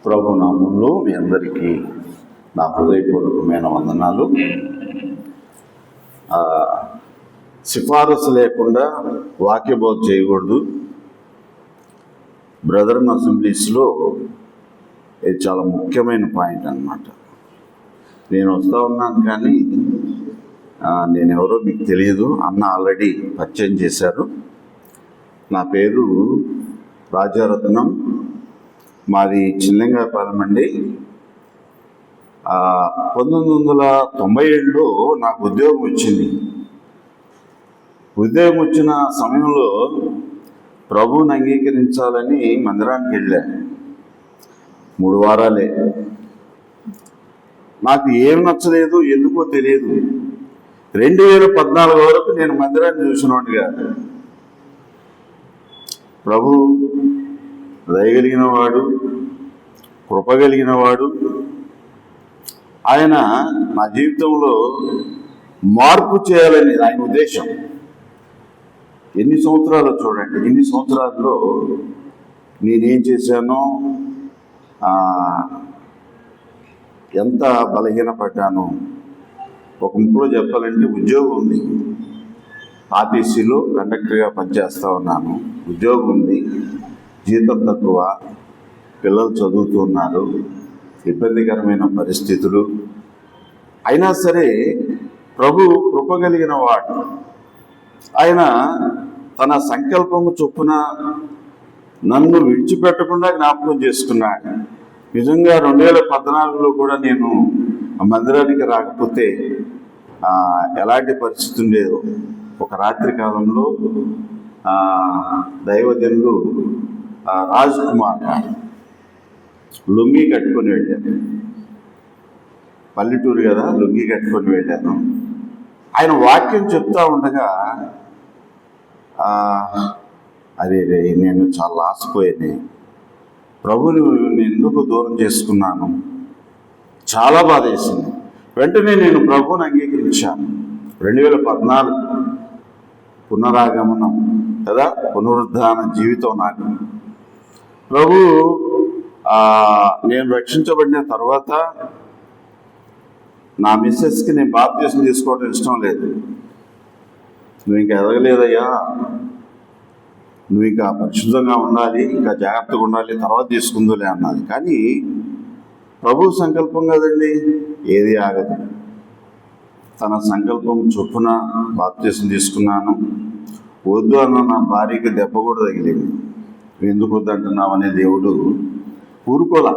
ప్రభు నామంలో మీ అందరికీ నా హృదయపూర్వకమైన వందనాలు. సిఫారసు లేకుండా వాక్యబోధ చేయకూడదు. బ్రదరన్ అసెంబ్లీస్లో ఇది చాలా ముఖ్యమైన పాయింట్ అన్నమాట. నేను వస్తూ ఉన్నాను కానీ నేనెవరో మీకు తెలియదు. అన్న ఆల్రెడీ పరిచయం చేశారు. నా పేరు రాజారత్నం, మాది చిల్లంగాపాలెం అండి. 1997లో నాకు ఉద్యోగం వచ్చింది. ఉద్యోగం వచ్చిన సమయంలో ప్రభువుని అంగీకరించాలని మందిరానికి వెళ్ళా. 3 వారాలే. నాకు ఏం నచ్చలేదు, ఎందుకో తెలియదు. 2014 వరకు నేను మందిరాన్ని చూసినోడిని కాదు. ప్రభు దయగలిగిన వాడు, కృపగలిగిన వాడు. ఆయన నా జీవితంలో మార్పు చేయాలని ఆయన ఉద్దేశం. ఎన్ని సంవత్సరాలు చూడండి, ఎన్ని సంవత్సరాల్లో నేనేం చేశానో, ఎంత బలహీనపడ్డానో. ఒక ముక్కలో చెప్పాలంటే ఉద్యోగం ఉంది, ఆర్టీసీలో కండక్టర్గా పనిచేస్తూ ఉన్నాను. ఉద్యోగం ఉంది, జీతం తక్కువ, పిల్లలు చదువుతున్నారు, ఇబ్బందికరమైన పరిస్థితులు. అయినా సరే ప్రభు కృపగలిగిన వాడు. ఆయన తన సంకల్పము చొప్పున నన్ను విడిచిపెట్టకుండా జ్ఞాపకం చేసుకున్నాడు. నిజంగా 2014లో కూడా నేను మందిరానికి రాకపోతే ఎలాంటి పరిస్థితి ఉండేదో. ఒక రాత్రి కాలంలో దైవజనులు రాజ్ కుమార్ గారు లుంగి కట్టుకొని వెళ్ళాను. పల్లెటూరు కదా, లుంగి కట్టుకొని వెళ్ళాను. ఆయన వాక్యం చెప్తా ఉండగా అదే నేను చాలా ఆశపోయాను. ప్రభుని నేను ఎందుకు దూరం చేసుకున్నాను, చాలా బాధ వేసింది. వెంటనే నేను ప్రభువుని అంగీకరించాను. 2014 పునరాగమనం కదా, పునరుద్ధాన జీవితం నాకు. ప్రభు నేను రక్షించబడిన తర్వాత నా మిస్సెస్కి నేను బాప్తిసం తీసుకోవడం ఇష్టం లేదు. నువ్వు ఇంకా ఎదగలేదయ్యా, నువ్వు ఇంకా పరిశుద్ధంగా ఉండాలి, ఇంకా జాగ్రత్తగా ఉండాలి, తర్వాత తీసుకుందులే అన్నది. కానీ ప్రభు సంకల్పం కదండి, ఏది ఆగదు. తన సంకల్పం చొప్పున బాప్తిసం తీసుకున్నాను. వద్దు అన్న నా భార్యకి దెబ్బ కూడా తగిలింది. ఎందుకు వద్దంటున్నావనే దేవుడు ఊరుకోలా.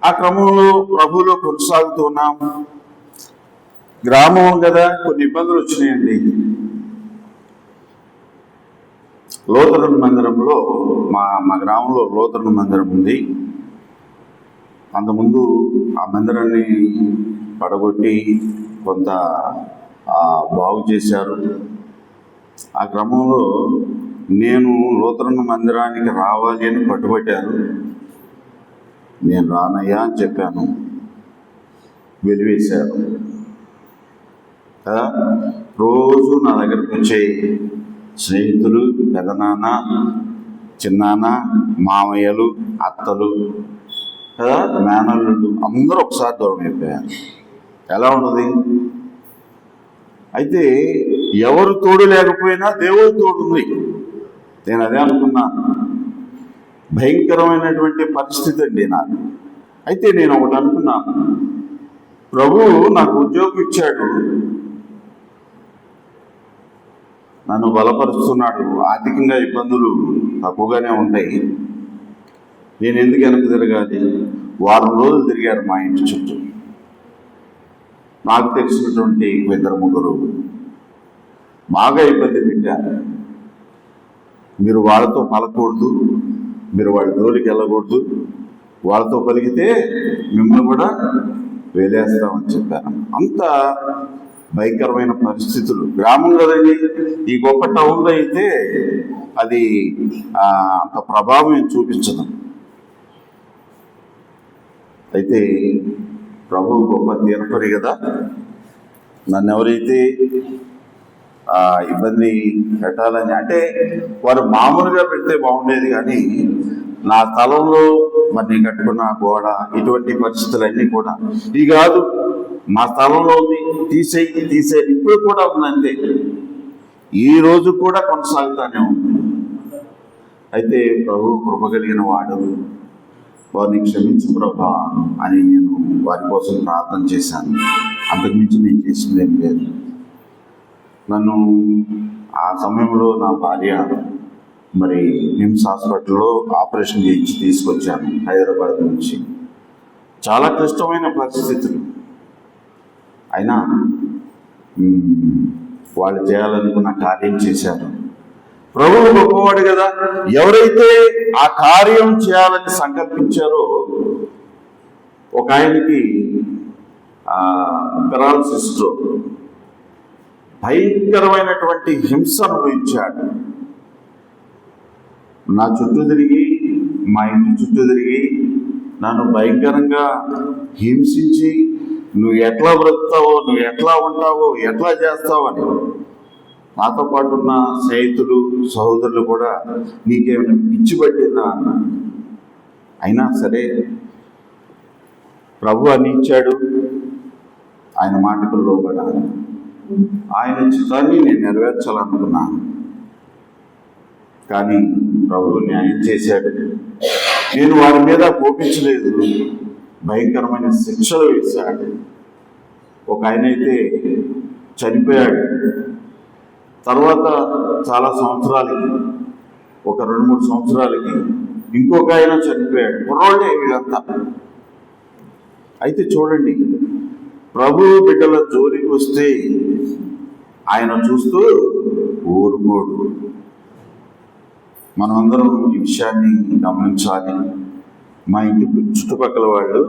ఆ క్రమంలో ప్రభువులో కొనసాగుతున్నాం. గ్రామం కదా, కొన్ని ఇబ్బందులు వచ్చినాయండి. లోతరన్ మందిరంలో మా గ్రామంలో లోతరన్ మందిరం ఉంది. అంతకుముందు ఆ మందిరాన్ని పడగొట్టి కొంత బాగు చేశారు. ఆ క్రమంలో నేను లూథరన్ మందిరానికి రావాలి అని పట్టుబట్టారు. నేను రానయ్యా అని చెప్పాను. వెలివేశారు. రోజు నా దగ్గరకు వచ్చే స్నేహితులు, పెదనాన్న, చిన్నాన్న, మామయ్యలు, అత్తలు కదా, మేనల్లుడు అందరూ ఒకసారి దూరం అయిపోయారు. ఎలా ఉన్నది? అయితే ఎవరు తోడు లేకపోయినా దేవుడు తోడుంది. నేను అదే అనుకున్నాను. భయంకరమైనటువంటి పరిస్థితి అండి నాకు. అయితే నేను ఒకటి అనుకున్నాను, ప్రభువు నాకు ఉద్యోగం ఇచ్చాడు, నన్ను బలపరుస్తున్నాడు. ఆర్థికంగా ఇబ్బందులు తక్కువగానే ఉంటాయి. నేను ఎందుకు వెనక్కి తిరగాలి? 1 వారం రోజులు తిరిగారు మా ఇంటి చుట్టూ. నాకు తెలిసినటువంటి 2-3 బాగా ఇబ్బంది పెట్టారు. మీరు వాళ్ళతో పలకూడదు, మీరు వాళ్ళ జోలికి వెళ్ళకూడదు, వాళ్ళతో పలికితే మిమ్మల్ని కూడా వేలేస్తామని చెప్పాను. అంత భయంకరమైన పరిస్థితులు. గ్రామం కదండి, ఈ గొప్ప టౌన్లో అయితే అది అంత ప్రభావం చూపించదు. అయితే ప్రభు గొప్ప తీర్పరి కదా. నన్ను ఎవరైతే ఇబ్బంది పెట్టాలని అంటే వారు మామూలుగా పెడితే బాగుండేది, కానీ నా తలంలో మరి నేను కట్టుకున్న ఆ గోడ, ఇటువంటి పరిస్థితులన్నీ కూడా ఇది కాదు, మా స్థలంలో ఉంది, తీసేయి ఇప్పుడు కూడా ఉందంతే. ఈ రోజు కూడా కొనసాగుతానే ఉంది. అయితే ప్రభు కృప కలిగిన వాడు, వారిని క్షమించు ప్రభా అని నేను వారి కోసం ప్రార్థన చేశాను. అంతకుమించి నేను చేసిందేం లేదు. నన్ను ఆ సమయంలో నా భార్య మరి నిమ్స్ హాస్పిటల్లో ఆపరేషన్ చేయించి తీసుకొచ్చాను హైదరాబాద్ నుంచి. చాలా క్లిష్టమైన పరిస్థితులు అయినా వాళ్ళు చేయాలనుకున్న కార్యం చేశారు. ప్రభువు గొప్పవాడు కదా. ఎవరైతే ఆ కార్యం చేయాలని సంకల్పించారో, ఒక ఆయనకి పెరాలసిస్ స్ట్రోక్, భయంకరమైనటువంటి హింస అనుభవించాడు. నా చుట్టూ తిరిగి, మా ఇంటి చుట్టూ తిరిగి నన్ను భయంకరంగా హింసించి, నువ్వు ఎట్లా బ్రతుకుతావో, నువ్వు ఎట్లా ఉంటావో, ఎట్లా చేస్తావు అని. నాతో పాటు ఉన్న స్నేహితులు, సహోదరులు కూడా నీకేమైనా పిచ్చి పట్టిందా అన్న. అయినా సరే ప్రభు అని ఇచ్చాడు, ఆయన మాటకు లోబడాలి. ఆయన చిత్తాన్ని నేను నెరవేర్చాలనుకున్నాను, కానీ ప్రభు న్యాయం చేశాడు. నేను వారి మీద కోపించలేదు, భయంకరమైన శిక్షలు వేశాడు. ఒక ఆయన అయితే చనిపోయాడు. తర్వాత చాలా సంవత్సరాలకి, ఒక 2-3 సంవత్సరాలకి ఇంకొక ఆయన చనిపోయాడు. కుర్రోళ్ళే వీళ్ళంతా. అయితే చూడండి, ప్రభు బిడ్డల జోలికి వస్తే ఆయన చూస్తూ ఊరుకోడు. మనమందరం ఈ విషయాన్ని గమనించాలి. మా ఇంటి చుట్టుపక్కల వాళ్ళు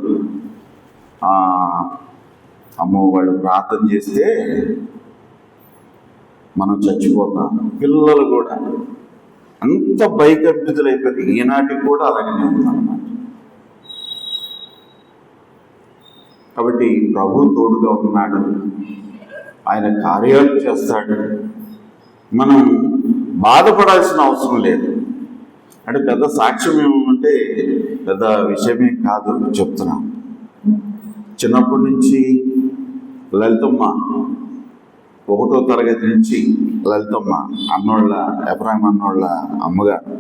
అమ్మో వాళ్ళు ప్రార్థన చేస్తే మనం చచ్చిపోతాం. పిల్లలు కూడా అంత భయకంపితులైపోయి ఈనాటికి కూడా అలాగనే ఉందన్నమాట. కాబట్టి ప్రభు తోడుగా ఉన్నాడు, ఆయన కార్యాలు చేస్తాడు. మనం బాధపడాల్సిన అవసరం లేదు. అంటే పెద్ద సాక్ష్యం ఏమంటే పెద్ద విషయమే కాదు చెప్తున్నాం. చిన్నప్పటి నుంచి లలితమ్మ, 1వ తరగతి నుంచి లలితమ్మ అన్నోళ్ళ ఎబ్రాహిం అన్నోళ్ళ అమ్మగారు,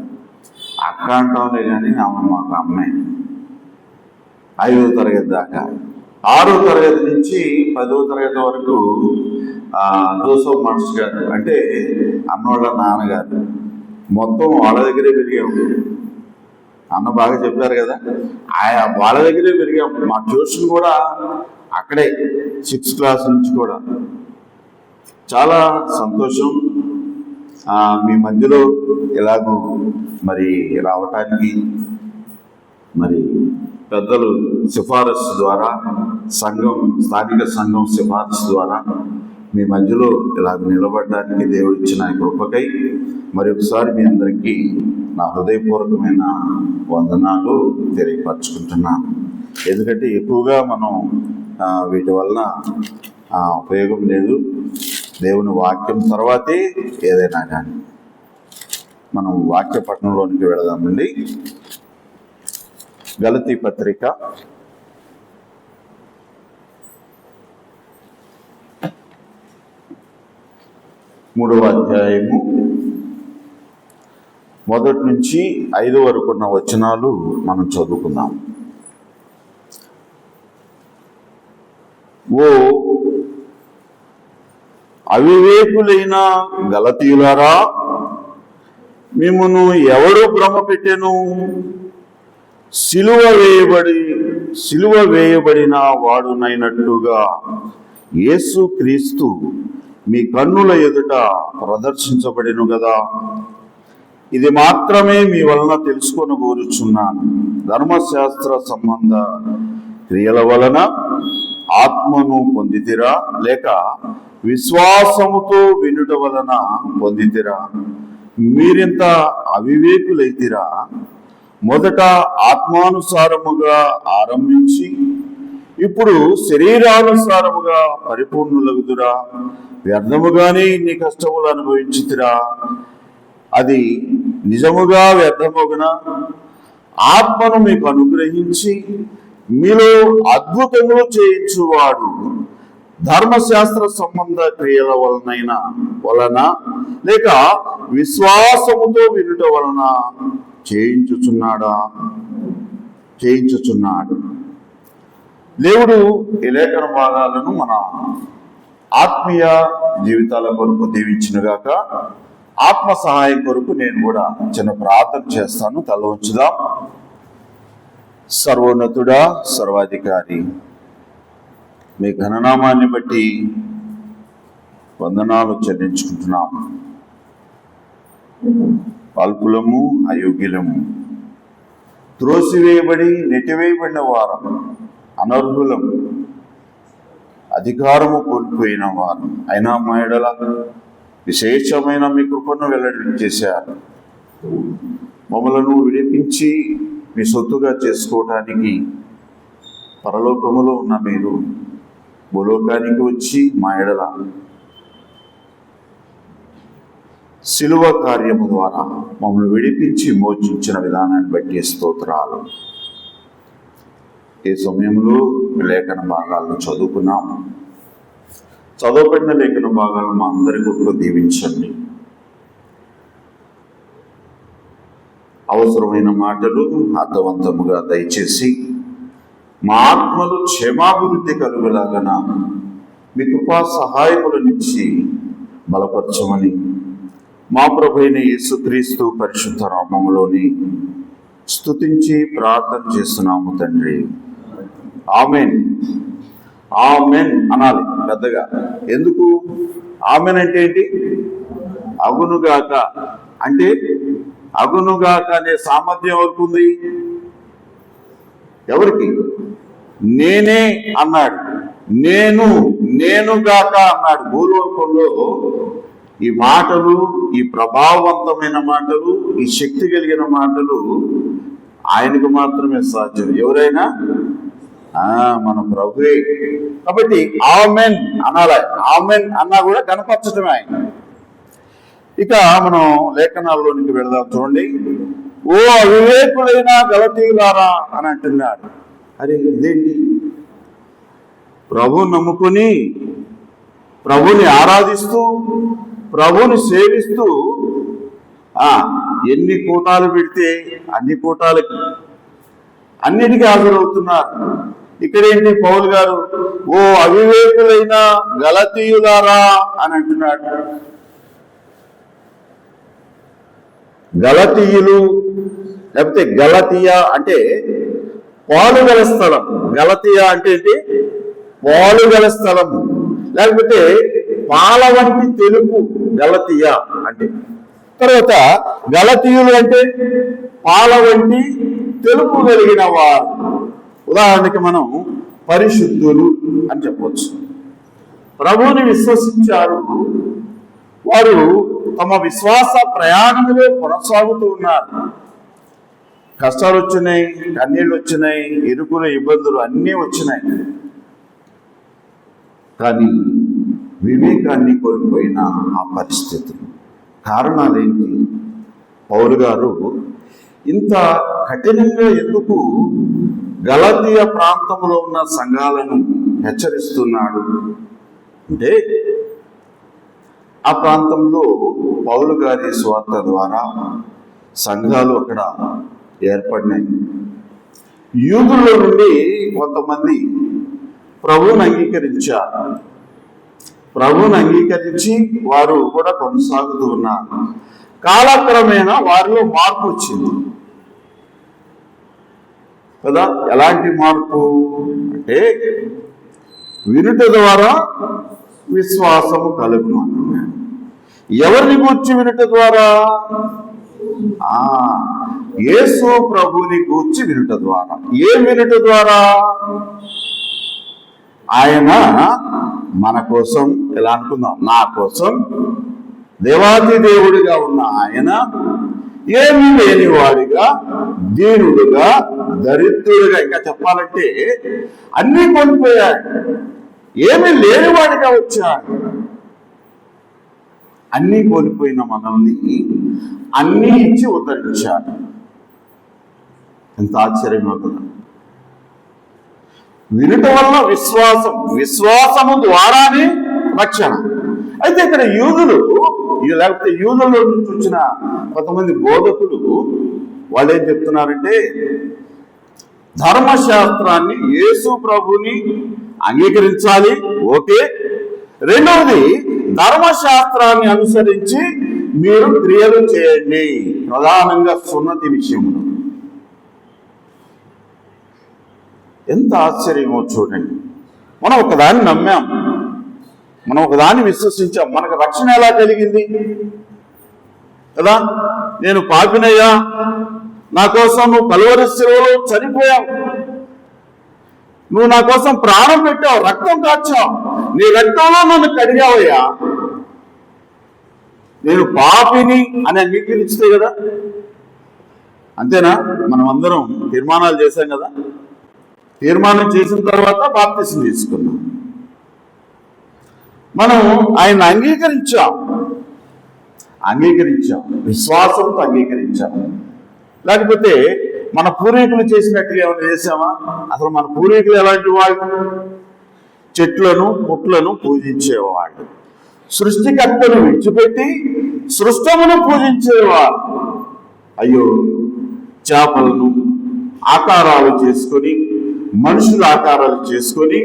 అక్క అంటాంలే కానీ ఆమె మాకు అమ్మాయి. 5వ తరగతి దాకా, 6వ తరగతి నుంచి 10వ తరగతి వరకు జోసఫ్ మాస్టర్ గారు అంటే అన్నోళ్ళ నాన్నగారు, మొత్తం వాళ్ళ దగ్గరే పెరిగాము. అన్న బాగా చెప్పారు కదా, వాళ్ళ దగ్గరే పెరిగాము. మా ట్యూషన్ కూడా అక్కడే, 6th క్లాస్ నుంచి కూడా. చాలా సంతోషం మీ మధ్యలో ఎలాగూ మరి రావటానికి. మరి పెద్దలు సిఫారసు ద్వారా, స్థానిక సంఘం సిఫారసు ద్వారా మీ మధ్యలో ఇలాగ నిలబడడానికి దేవుడు ఇచ్చిన కృపకై మరి ఒకసారి మీ అందరికీ నా హృదయపూర్వకమైన వందనాలు తెలియపరచుకుంటున్నాను. ఎందుకంటే ఎక్కువగా మనం వీటి వలన ఉపయోగం లేదు. దేవుని వాక్యం తర్వాతే ఏదైనా కానీ. మనం వాక్య పఠనంలోనికి వెళదామండి. గలతీ పత్రిక 3వ అధ్యాయము 1 నుంచి 5 వరకు ఉన్న వచనాలు మనం చదువుకుందాం. ఓ అవివేకులైన గలతీయులారా, మిమ్మును ఎవడు భ్రమ పెట్టెను? సిలువ వేయబడిన వాడునైనట్టుగా యేసు క్రీస్తు మీ కన్నుల ఎదుట ప్రదర్శించబడిను కదా. ఇది మాత్రమే మీ వలన తెలుసుకొని కోరుచున్నాను. ధర్మశాస్త్ర సంబంధ క్రియల వలన ఆత్మను పొందితిరా, లేక విశ్వాసముతో వినుట వలన పొందితిరా? మీరింత అవివేకులైతిరా. మొదట ఆత్మానుసారముగా ఆరంభించి ఇప్పుడు శరీరానుసారముగా పరిపూర్ణులగుదురా? వ్యర్థముగానే ఇన్ని కష్టములు అనుభవించితిరా. అది నిజముగా వ్యర్థమగునా? ఆత్మను మీకు అనుగ్రహించి మీలో అద్భుతములు చేయించువాడు ధర్మశాస్త్ర సంబంధ క్రియల వలన లేక విశ్వాసముతో వినుట వలన చేయించుచున్నాడు. దేవుడు ఈ లేఖన భాగాలను మన ఆత్మీయ జీవితాల కొరకు దీవించునుగాక. ఆత్మ సహాయం కొరకు నేను కూడా చిన్న ప్రార్థన చేస్తాను. తల ఉంచుదాం. సర్వోన్నతుడా, సర్వాధికారి, మీ ఘననామాన్ని బట్టి వందనాలు చెల్లించుకుంటున్నాము. అల్పులము, అయోగ్యులము, త్రోసివేయబడి నెట్టివేయబడిన వారం, అనర్హులం, అధికారము కోల్పోయిన వారు అయినా మా ఎడల విశేషమైన మీ కృపను వెల్లడించేశారు. మమ్మలను విడిపించి మీ సొత్తుగా చేసుకోవటానికి పరలోకములో ఉన్న మీరు భూలోకానికి వచ్చి మా ఎడల శిలువ కార్యము ద్వారా మమ్మల్ని విడిపించి మోచించిన విధానాన్ని బట్టి స్తోత్రాలు. ఈ సమయంలో లేఖన భాగాలను చదువుకున్నాము. చదవబడిన లేఖన భాగాలను మా అందరి కొరకు దీవించండి. అవసరమైన మాటలు అర్థవంతముగా దయచేసి మా ఆత్మలు క్షేమాభివృద్ధి కలుగులాగన మీ కృపా సహాయములనిచ్చి బలపరచమని మా ప్రభువైన యేసుక్రీస్తు పరిశుద్ధ నామములోని స్తుతించి ప్రార్థన చేస్తున్నాము తండ్రి. ఆమెన్. ఆమెన్ అనాలి పెద్దగా. ఎందుకు ఆమెన్ అంటే ఏంటి? అగునుగాక అంటే అగునుగాక అనే సామర్థ్యం ఎవరికి ఉంది? ఎవరికి? నేనే అన్నాడు, నేనుగాక అన్నాడు. భూలోకంలో ఈ మాటలు, ఈ ప్రభావవంతమైన మాటలు, ఈ శక్తి కలిగిన మాటలు ఆయనకు మాత్రమే సాధ్యం. ఎవరైనా మన ప్రభువే. కాబట్టి ఆమెన్ అనాలి. ఆమెన్ అన్నా కూడా కనపరచటమే ఆయన. ఇక మనం లేఖనాల్లోనికి వెళదాం. చూడండి. ఓ అవివేకులైన గలతీయులారా అని అంటున్నాడు. అరే ఇదేంటి? ప్రభువుని నమ్ముకుని, ప్రభుని ఆరాధిస్తూ, ప్రభుని సేవిస్తూ ఎన్ని కూటాలు పెడితే అన్ని కూటాలకి అన్నిటికీ హాజరవుతున్నారు. ఇక్కడేంటి? పౌలు గారు ఓ అవివేకులైన గలతీయులారా అని అంటున్నాడు. గలతీయులు లేకపోతే గలతీయా అంటే పాలుగల స్థలం. గలతీయా అంటే ఏంటి? పాలుగల స్థలం, లేకపోతే పాల వంటి తెలుపు గలతీయా అంటే. తర్వాత గలతీయులు అంటే పాల వంటి తెలుపు కలిగిన వారు. ఉదాహరణకి మనం పరిశుద్ధులు అని చెప్పవచ్చు. ప్రభువుని విశ్వసించారు. వారు తమ విశ్వాస ప్రయాణంలో కొనసాగుతూ ఉన్నారు. కష్టాలు వచ్చినాయి, కన్నీళ్ళు వచ్చినాయి, ఇరుకులు, ఇబ్బందులు అన్నీ వచ్చినాయి. కానీ వివేకాన్ని కోల్పోయిన ఆ పరిస్థితులు, కారణాలేంటి? పౌలు గారు ఇంత కఠినంగా ఎందుకు గలతీయ ప్రాంతంలో ఉన్న సంఘాలను హెచ్చరిస్తున్నాడు అంటే, ఆ ప్రాంతంలో పౌలు గారి సువార్త ద్వారా సంఘాలు అక్కడ ఏర్పడినాయి. యూదుల్లో నుండి కొంతమంది ప్రభువుని అంగీకరించారు. ప్రభువుని అంగీకరించి వారు కూడా కొనసాగుతూ ఉన్నారు. కాలక్రమేణా వారిలో మార్పు వచ్చింది కదా. ఎలాంటి మార్పు అంటే, వినుట ద్వారా విశ్వాసము కలుగును అన్నాడు. ఎవరిని గూర్చి వినుట ద్వారా? యేసు ప్రభుని గూర్చి వినుట ద్వారా. ఏం వినుట ద్వారా? ఆయన మన కోసం, ఎలా అనుకుందాం, నా కోసం దేవాది దేవుడిగా ఉన్న ఆయన ఏమీ లేనివాడిగా, దీనుడుగా, దరిద్రుడిగా, ఇంకా చెప్పాలంటే అన్నీ కోల్పోయాడు. ఏమీ లేనివాడిగా వచ్చాడు. అన్నీ కోల్పోయిన మనల్ని అన్నీ ఇచ్చి ఉద్ధరించాడు. ఎంత ఆశ్చర్యమో కదా. వినుట వల్ల విశ్వాసము ద్వారానే రక్షణ. అయితే ఇక్కడ యూదులు, లేకపోతే యూదుల్లో నుంచి వచ్చిన కొంతమంది బోధకులు వాళ్ళు ఏం చెప్తున్నారంటే, ధర్మశాస్త్రాన్ని, యేసు ప్రభుని అంగీకరించాలి, ఓకే. రెండవది, ధర్మశాస్త్రాన్ని అనుసరించి మీరు క్రియలు చేయండి, ప్రధానంగా సున్నతి విషయంలో. ఎంత ఆశ్చర్యమో చూడండి. మనం ఒకదాన్ని నమ్మాం, మనం ఒకదాన్ని విశ్వసించాం, మనకు రక్షణ ఎలా కలిగింది కదా. నేను పాపినయ్యా, నా కోసం నువ్వు కలువరి శిలువలో చనిపోయావు, నువ్వు నా కోసం ప్రాణం పెట్టావు, రక్తం కాచావు, నీ రక్తంలో నన్ను కడిగావయ్యా, నేను పాపిని అని అంగీకరిస్తే కదా. అంతేనా? మనం అందరం తీర్మానాలు చేశాం కదా. తీర్మానం చేసిన తర్వాత బాప్తిసం తీసుకున్నాం. మనం ఆయన అంగీకరించాం, విశ్వాసంతో అంగీకరించాం. లేకపోతే మన పూర్వీకులు చేసినట్టుగా ఏమైనా చేసామా? అసలు మన పూర్వీకులు ఎలాంటి వాళ్ళు? చెట్లను పుట్లను పూజించేవాళ్ళు, సృష్టికర్తను విడిచిపెట్టి సృష్టమును పూజించేవాళ్ళు. అయ్యో, చేపలను ఆకారాలు చేసుకొని, మనుషుల ఆకారాలు చేసుకొని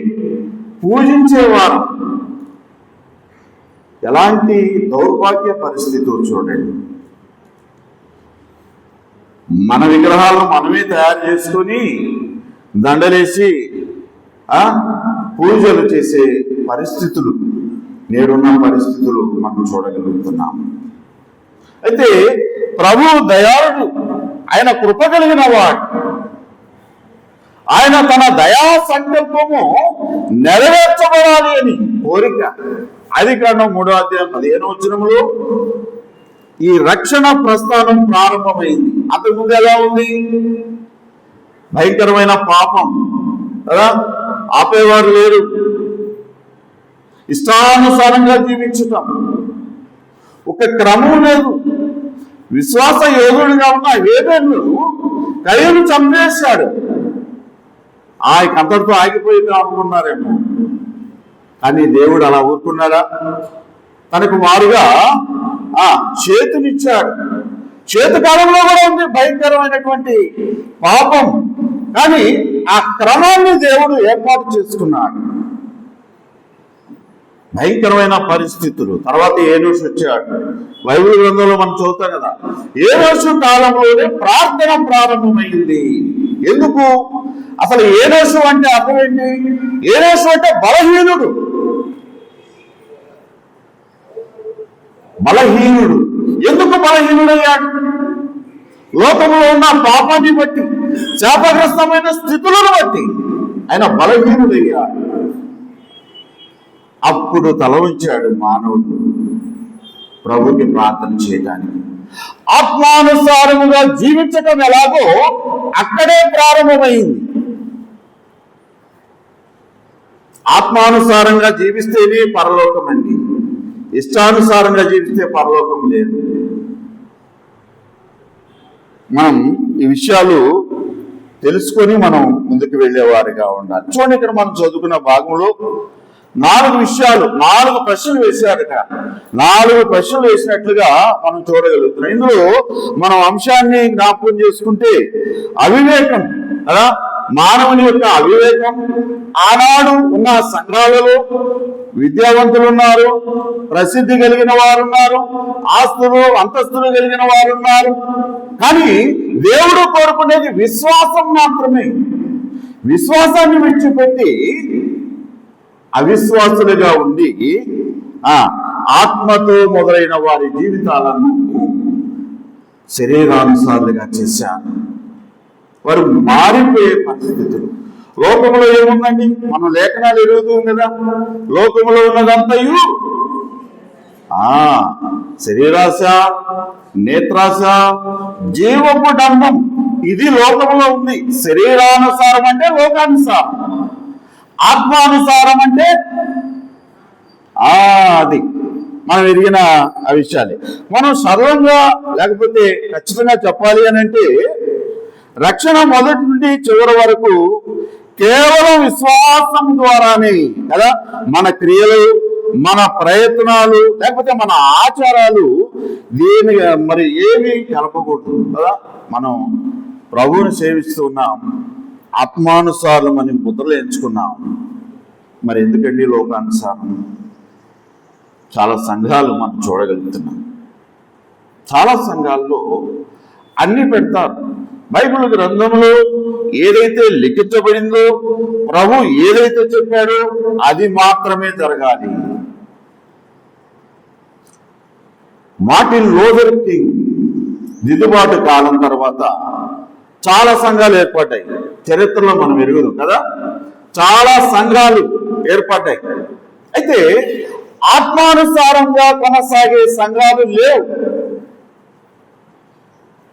పూజించేవారు. ఎలాంటి దౌర్భాగ్య పరిస్థితి చూడండి. మన విగ్రహాలను మనమే తయారు చేసుకొని దండలేసి పూజలు చేసే పరిస్థితులు, నేడున్న పరిస్థితులు మనం చూడగలుగుతున్నాం. అయితే ప్రభువు దయాళుడు, ఆయన కృప కలిగిన వాడు. ఆయన తన దయా సంకల్పము నెరవేర్చబడాలి అని కోరిక. ఆదికాండం 3వ అధ్యాయం 15వ వచనంలో ఈ రక్షణ ప్రస్థానం ప్రారంభమైంది. అంతకుముందు ఎలా ఉంది? భయంకరమైన పాపం కదా, ఆపేవారు లేరు, ఇష్టానుసారంగా జీవించటం, ఒక క్రమం లేదు. విశ్వాస యోధుడిగా ఉన్న హేబెలును కయీను చంపేశాడు. అంతటితో ఆగిపోయింది అనుకున్నారేమో, కానీ దేవుడు అలా ఊరుకున్నాడా? తనకు మారుగా చేతునిచ్చాడు. చేతుకాలంలో కూడా ఉంది భయంకరమైనటువంటి పాపం, కానీ ఆ క్రమాన్ని దేవుడు ఏర్పాటు చేసుకున్నాడు. భయంకరమైన పరిస్థితులు. తర్వాత ఏనోషు వచ్చాడు. బైబిల్ గ్రంథంలో మనం చదువుతాం కదా, ఏనోషు కాలంలోనే ప్రార్థన ప్రారంభమైంది. ఎందుకు? అసలు ఏనోషు అంటే అర్థం ఏంటి? ఏనోషు అంటే బలహీనుడు. ఎందుకు బలహీనుడయ్యాడు? లోకంలో ఉన్న పాపాన్ని బట్టి, శాపగ్రస్తమైన స్థితులను బట్టి ఆయన బలహీనుడయ్యాడు. అప్పుడు తల ఉంచాడు మానవుడు ప్రభుకి ప్రార్థన చేయడానికి. ఆత్మానుసారముగా జీవించటం ఎలాగో అక్కడే ప్రారంభమైంది. ఆత్మానుసారంగా జీవిస్తేనే పరలోకం అండి, ఇష్టానుసారంగా జీవిస్తే పరలోకం లేదు. మనం ఈ విషయాలు తెలుసుకొని మనం ముందుకు వెళ్ళేవారిగా ఉండాలి. చూడండి, ఇక్కడ మనం చదువుకున్న భాగంలో 4 విషయాలు, 4 ప్రశ్నలు వేశారట. 4 ప్రశ్నలు వేసినట్లుగా మనం చూడగలుగుతున్నాం. ఇందులో మనం అంశాన్ని జ్ఞాపకం చేసుకుంటే అవివేకం కదా, మానవుని యొక్క అవివేకం. ఆనాడు ఉన్న సంఘాలలో విద్యావంతులు ఉన్నారు, ప్రసిద్ధి కలిగిన వారు ఉన్నారు, ఆస్తులు అంతస్తులు కలిగిన వారు ఉన్నారు. కానీ దేవుడు కోరుకునేది విశ్వాసం మాత్రమే. విశ్వాసాన్ని విడిచిపెట్టి అవిశ్వాసులుగా ఉండి ఆత్మతో మొదలైన వారి జీవితాలను శరీరానుసారులుగా చేశారు. వారు మారిపోయే పరిస్థితులు. లోకంలో ఏముందండి? మనం లేఖనాలు ఎరుగుతుంది కదా, లోకంలో ఉన్నదంతయు శరీరాశ, నేత్రాశ, జీవపు డంబం, ఇది లోకంలో ఉంది. శరీరానుసారం అంటే లోకానుసారం, ఆత్మానుసారం అంటే అది మనం ఎరిగిన విషయాలే. మనం సరళంగా లేకపోతే ఖచ్చితంగా చెప్పాలి అని అంటే రక్షణ మొదటి నుండి చివరి వరకు కేవలం విశ్వాసం ద్వారానే కదా. మన క్రియలు, మన ప్రయత్నాలు, లేకపోతే మన ఆచారాలు దీని మరి ఏమీ కలపకూడదు కదా. మనం ప్రభువుని సేవిస్తూ ఉన్నాం, ఆత్మానుసారం అని ముద్రలు ఎంచుకున్నాం. మరి ఎందుకండి లోకానుసారం? చాలా సంఘాలు మనం చూడగలుగుతున్నాం. చాలా సంఘాల్లో అన్ని పెడతారు. బైబిల్ గ్రంథంలో ఏదైతే లిఖించబడిందో, ప్రభు ఏదైతే చెప్పాడో అది మాత్రమే జరగాలి. మార్టిన్ లూథర్ కింగ్ దిద్దుబాటు కాలం తర్వాత చాలా సంఘాలు ఏర్పడ్డాయి. చరిత్రలో మనం ఎరుగుదాం కదా, చాలా సంఘాలు ఏర్పడ్డాయి. అయితే ఆత్మానుసారంగా కొనసాగే సంఘాలు లేవు.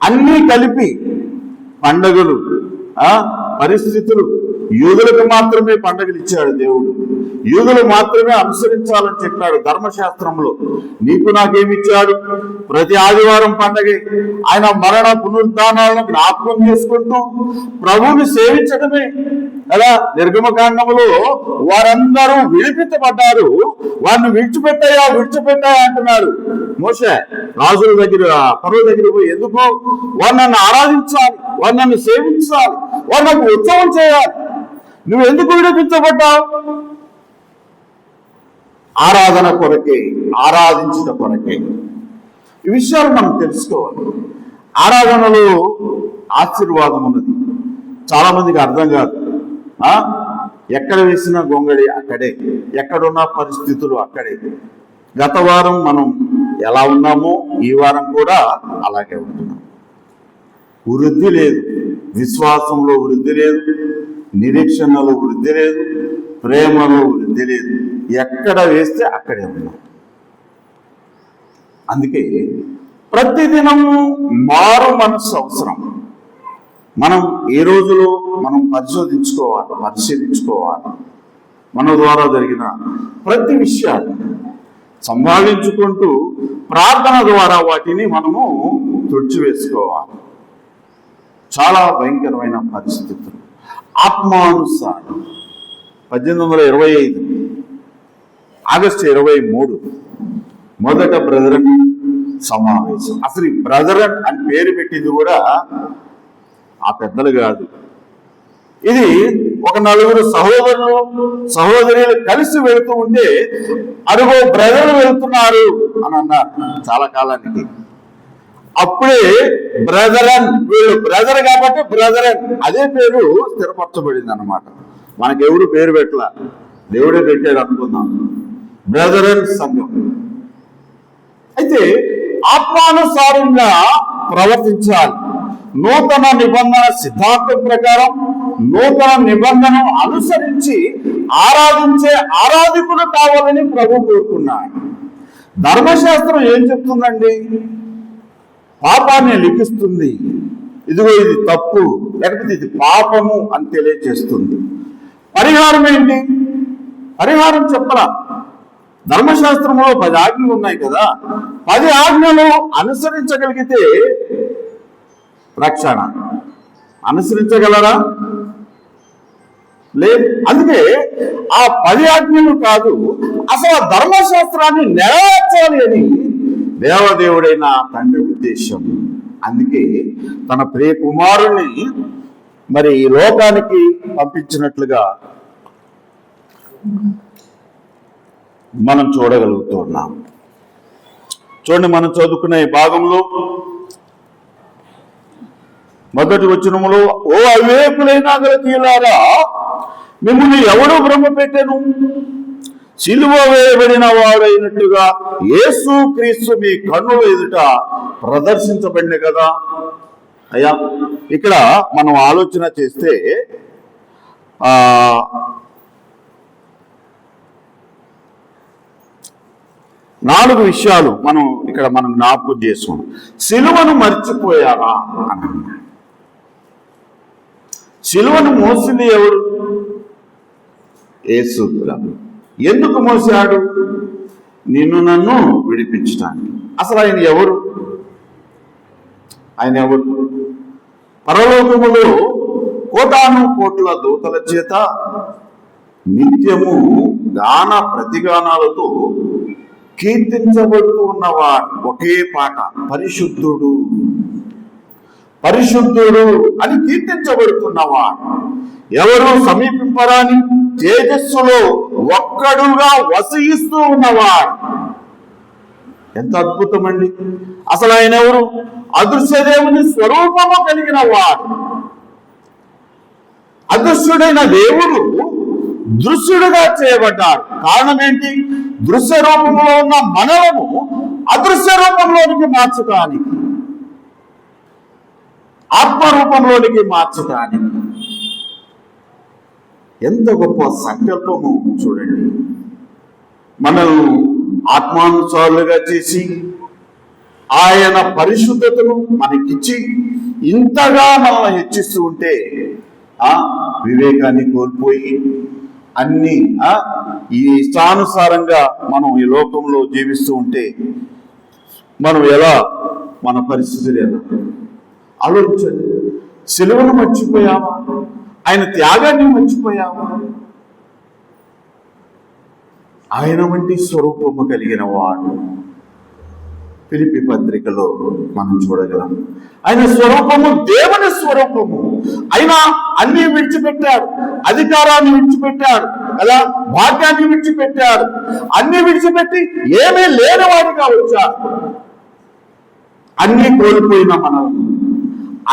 అన్నీ కలిపి పండగలు, పరిస్థితులు, యూదులకు మాత్రమే పండగలు ఇచ్చాడు దేవుడు. యూదులు మాత్రమే అనుసరించాలని చెప్పాడు ధర్మశాస్త్రంలో. నీకు నాకేమిచ్చాడు? ప్రతి ఆదివారం పండగే. ఆయన మరణ పునరుద్ధానాలను జ్ఞాపకం చేసుకుంటూ ప్రభువుని సేవించడమే. అలా నిర్గమకాండంలో వారందరూ విడిపించబడ్డారు. వారిని విడిచిపెట్టాయా అంటున్నారు మోషే. రాజుల దగ్గర, పరువు దగ్గర పోయి, ఎందుకు? వారు నన్ను ఆరాధించాలి, వారు నన్ను సేవించాలి, వారు నాకు ఉత్సవం చేయాలి. నువ్వు ఎందుకు విడిపించబడ్డావు? ఆరాధన కొరకే, ఆరాధించుట కొరకే. ఈ విషయాలు మనం తెలుసుకోవాలి. ఆరాధనలో ఆశీర్వాదం ఉన్నది. చాలా మందికి అర్థం కాదు. ఎక్కడ వేసిన గొంగడి అక్కడే, ఎక్కడున్న పరిస్థితులు అక్కడే. గత వారం మనం ఎలా ఉన్నామో ఈ వారం కూడా అలాగే ఉంటున్నాం. వృద్ధి లేదు, విశ్వాసంలో వృద్ధి లేదు, నిరీక్షణలో వృద్ధి లేదు, ప్రేమలో వృద్ధి లేదు. ఎక్కడ వేస్తే అక్కడే ఉన్నాం. అందుకే ప్రతిదినము మారు మనసు అవసరం. మనం ఈ రోజులో మనం పరిశీలించుకోవాలి. మన ద్వారా జరిగిన ప్రతి విషయాన్ని సంభాళించుకుంటూ ప్రార్థన ద్వారా వాటిని మనము తుడిచివేసుకోవాలి. చాలా భయంకరమైన పరిస్థితులు. ఆత్మానుసారం 1825 ఆగస్టు 23 మొదట బ్రదరన్ సమావేశం. అసలు ఈ బ్రదరన్ అని పేరు పెట్టింది కూడా ఆ పెద్దలు కాదు. ఇది ఒక నలుగురు సహోదరులు కలిసి వెళుతూ ఉంటే అడుగో బ్రదర్ వెళ్తున్నారు అని అన్నారు చాలా కాలానికి. అప్పుడే బ్రదరన్, వీళ్ళు బ్రదర్ కాబట్టి బ్రదరన్ అదే పేరు స్థిరపరచబడింది అన్నమాట. మనకెవరు పేరు పెట్టలా, దేవుడే పెట్టాడు అనుకుందాం. బ్రదరన్ సంఘం. అయితే ఆత్మానుసారంగా ప్రవర్తించాలి. నూతన నిబంధన సిద్ధాంతం ప్రకారం నూతన నిబంధనను అనుసరించి ఆరాధించే ఆరాధికులు కావాలని ప్రభు కోరుకున్నాడు. ధర్మశాస్త్రం ఏం చెప్తుందండి? పాపాన్ని లిఖిస్తుంది. ఇదిగో ఇది తప్పు, లేకపోతే ఇది పాపము అని తెలియజేస్తుంది. పరిహారం ఏంటి? పరిహారం చెప్పరా? ధర్మశాస్త్రంలో 10 ఆజ్ఞలు ఉన్నాయి కదా. 10 ఆజ్ఞలు అనుసరించగలిగితే రక్షణ. అనుసరించగలరా? లేదు. అందుకే ఆ 10 ఆజ్ఞలు కాదు, అసలు ఆ ధర్మశాస్త్రాన్ని నెరవేర్చాలి అని దేవదేవుడైన తండ్రి ఉద్దేశం. అందుకే తన ప్రియ కుమారుణ్ణి మరి ఈ లోకానికి పంపించినట్లుగా మనం చూడగలుగుతున్నాం. చూడండి, మనం చదువుకున్న ఈ భాగంలో మొదటి వచనములో, ఓ అవివేకులైన గలతీయులారా, మిమ్మల్ని ఎవడు భ్రమ పెట్టెను? సిలువ వేయబడిన వాడైనట్టుగా యేసు క్రీస్తు మీ కన్నుల ఎదుట ప్రదర్శించబడింది కదా. అయ్యా, ఇక్కడ మనం ఆలోచన చేస్తే 4 విషయాలు మనం జ్ఞాపకం చేసుకున్నాం. సిలువను మర్చిపోయారా అని. సిలువను మోసింది ఎవరు? యేసు ప్రభు. ఎందుకు మోసాడు? నిన్ను నన్ను విడిపించడానికి. అసలు ఆయన ఎవరు? పరలోకములో కోటాను కోట్ల దూతల చేత నిత్యము గాన ప్రతిగానాలతో కీర్తించబడుతూ ఉన్నవాడు ఒకే పాట, పరిశుద్ధుడు పరిశుద్ధుడు అని కీర్తించబడుతున్నవాడు, ఎవరు సమీపింపరాని తేజస్సులో ఒక్కడుగా వసిస్తూ ఉన్నవాడు. ఎంత అద్భుతమండి! అసలు ఆయన ఎవరు? అదృశ్య దేవుని స్వరూపము కలిగిన వాడు. అదృశ్యుడైన దేవుడు దృశ్యుడుగా చేయబడ్డాడు. కారణం ఏంటి? దృశ్య రూపంలో ఉన్న మనలను అదృశ్య రూపంలోనికి మార్చడానికి, ఆత్మరూపంలోనికి మార్చడానికి. ఎంత గొప్ప సంకల్పము చూడండి! మనల్ని ఆత్మానుసారులుగా చేసి ఆయన పరిశుద్ధతను మనకిచ్చి ఇంతగా మనల్ని హెచ్చిస్తూ ఉంటే వివేకాన్ని కోల్పోయి అన్ని ఈ ఇష్టానుసారంగా మనం ఈ లోకంలో జీవిస్తూ ఉంటే మనం ఎలా, మన పరిస్థితులు ఎలా ఆలోచించండి. సిలువను మర్చిపోయావా? ఆయన త్యాగాన్ని మర్చిపోయావా? ఆయన వంటి స్వరూపము కలిగిన వాడు ఫిలిప్పీ పత్రికలో మనం చూడగలం. ఆయన స్వరూపము దేవుని స్వరూపము. ఆయన అన్ని విడిచిపెట్టాడు, అధికారాన్ని విడిచిపెట్టాడు కదా, భాగ్యాన్ని విడిచిపెట్టాడు, అన్ని విడిచిపెట్టి ఏమీ లేనివాడిగా వచ్చాడు. అన్ని కోల్పోయిన మనం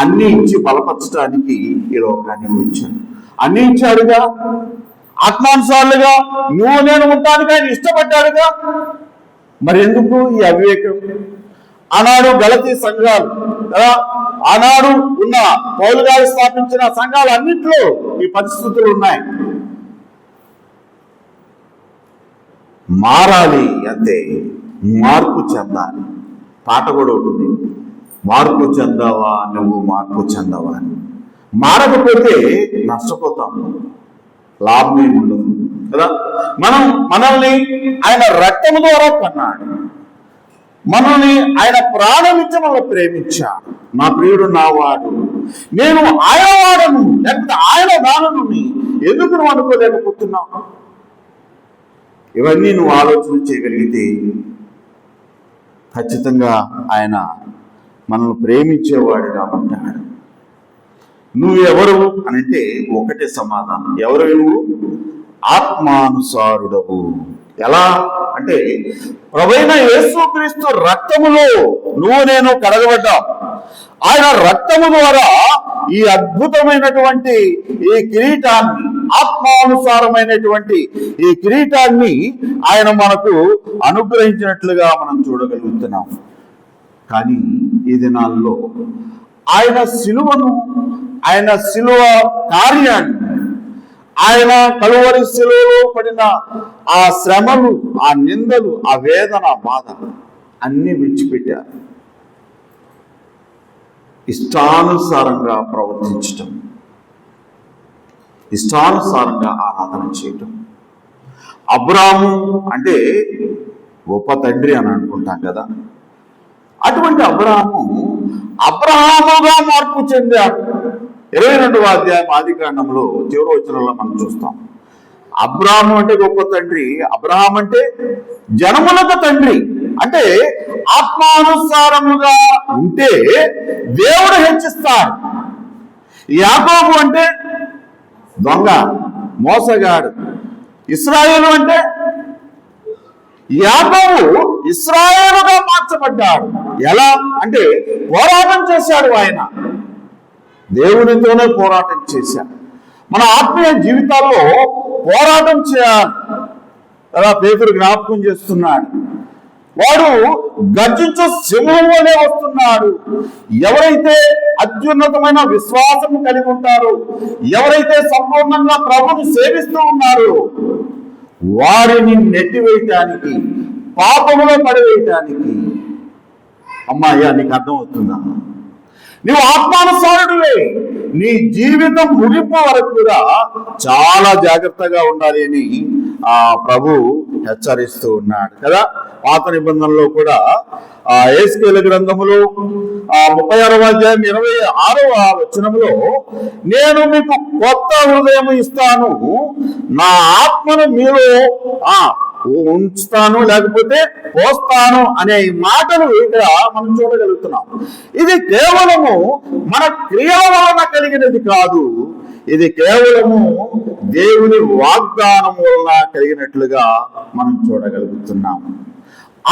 అన్ని ఇచ్చి బలపరచడానికి ఈ లోకానికి వచ్చాడు. అన్ని ఇచ్చాడుగా, ఆత్మానుసారులుగా నువ్వు నేను ఉండడానికి ఆయన ఇష్టపడ్డాడుగా. మరి ఎందుకు ఈ అవివేకం? ఆనాడు గలతీ సంఘాలు కదా, ఆనాడు ఉన్న పౌలు గారు స్థాపించిన సంఘాలు అన్నింటిలో ఈ పరిస్థితులు ఉన్నాయి. మారాలి అంతే, మార్పు చెందాలి. పాట కూడా ఉంటుంది, మార్పు చెందావా నువ్వు, మార్పు చెందావా అని. మారకపోతే నష్టపోతాము, లాభం ఏమి ఉండదు కదా. మనల్ని ఆయన రక్తము ద్వారా కన్నాడు, మనల్ని ఆయన ప్రాణమిచ్చి మనల్ని ప్రేమించాడు. నా ప్రియుడు నా వాడు, నేను ఆయన వాడను లేకపోతే ఆయన దానను ఎందుకు నువ్వు అనుకోలేకపోతున్నావు? ఇవన్నీ నువ్వు ఆలోచన చేయగలిగితే ఖచ్చితంగా ఆయన మనల్ని ప్రేమించేవాడుగా ఉంటాడు. నువ్వెవరు అని అంటే ఒకటే సమాధానం, ఎవరు నువ్వు? ఆత్మానుసారుడవు. ఎలా అంటే ప్రభువైన యేసుక్రీస్తు రక్తములో నువ్వు నేను కడగబడ్డాం. ఆయన రక్తము ద్వారా ఈ అద్భుతమైనటువంటి ఈ కిరీటాన్ని, ఆత్మానుసారమైనటువంటి ఈ కిరీటాన్ని ఆయన మనకు అనుగ్రహించినట్లుగా మనం చూడగలుగుతున్నాం. కానీ ఈ దినాల్లో ఆయన సిలువను, ఆయన సిలువ కార్యాన్ని, ఆయన కలువరి సిలువలో పడిన ఆ శ్రమలు, ఆ నిందలు, ఆ వేదన, బాధ అన్ని విడిచిపెట్టారు. ఇష్టానుసారంగా ప్రవర్తించటం, ఇష్టానుసారంగా ఆరాధన చేయటం. అబ్రాహాము అంటే గొప్ప తండ్రి అని అనుకుంటాం కదా, అటువంటి అబ్రహాముగా మార్పు చెందాడు. 22వ అధ్యాయం ఆదికాండంలో చివరి వచనంలో మనం చూస్తాం. అబ్రాహాము అంటే గొప్ప తండ్రి, అబ్రహాం అంటే జనములకు తండ్రి. అంటే ఆత్మానుసారముగా ఉంటే దేవుడు హెచ్చిస్తాడు. యాకోబు అంటే దొంగ, మోసగాడు. ఇశ్రాయేలు అంటే యాకోబు ఇశ్రాయేలుగా మార్చబడ్డాడు. ఎలా అంటే పోరాటం చేశాడు, ఆయన దేవునితోనే పోరాటం చేశాడు. మన ఆత్మీయ జీవితాల్లో పోరాటం చేయాలి కదా. పేతురు జ్ఞాపకం చేస్తున్నాడు, వాడు గర్జించు సింహం వలె వస్తున్నాడు. ఎవరైతే అత్యున్నతమైన విశ్వాసం కలిగి ఉంటారో, ఎవరైతే సంపూర్ణంగా ప్రభుని సేవిస్తూ ఉన్నారో వారిని నెట్టివేయటానికి, పాపములో పడివేయటానికి. అమ్మాయ్యా, నీకు అర్థమవుతుందా? నువ్వు ఆత్మానుసారుడివే. నీ జీవితం ముగింపు వరకు కూడా చాలా జాగ్రత్తగా ఉండాలి అని ప్రభు హెచ్చరిస్తూ ఉన్నాడు కదా. పాత నిబంధనలో కూడా యెహెజ్కేలు గ్రంథములో 36వ అధ్యాయం 26వ వచనంలో, నేను మీకు కొత్త హృదయం ఇస్తాను, నా ఆత్మను మీలో ఉంచుతాను, లేకపోతే పోస్తాను అనే ఈ మాటలు ఇక్కడ మనం చూడగలుగుతున్నాం. ఇది కేవలము మన క్రియల వలన కలిగినది కాదు, ఇది కేవలము దేవుని వాగ్దానం వలన కలిగినట్లుగా మనం చూడగలుగుతున్నాము.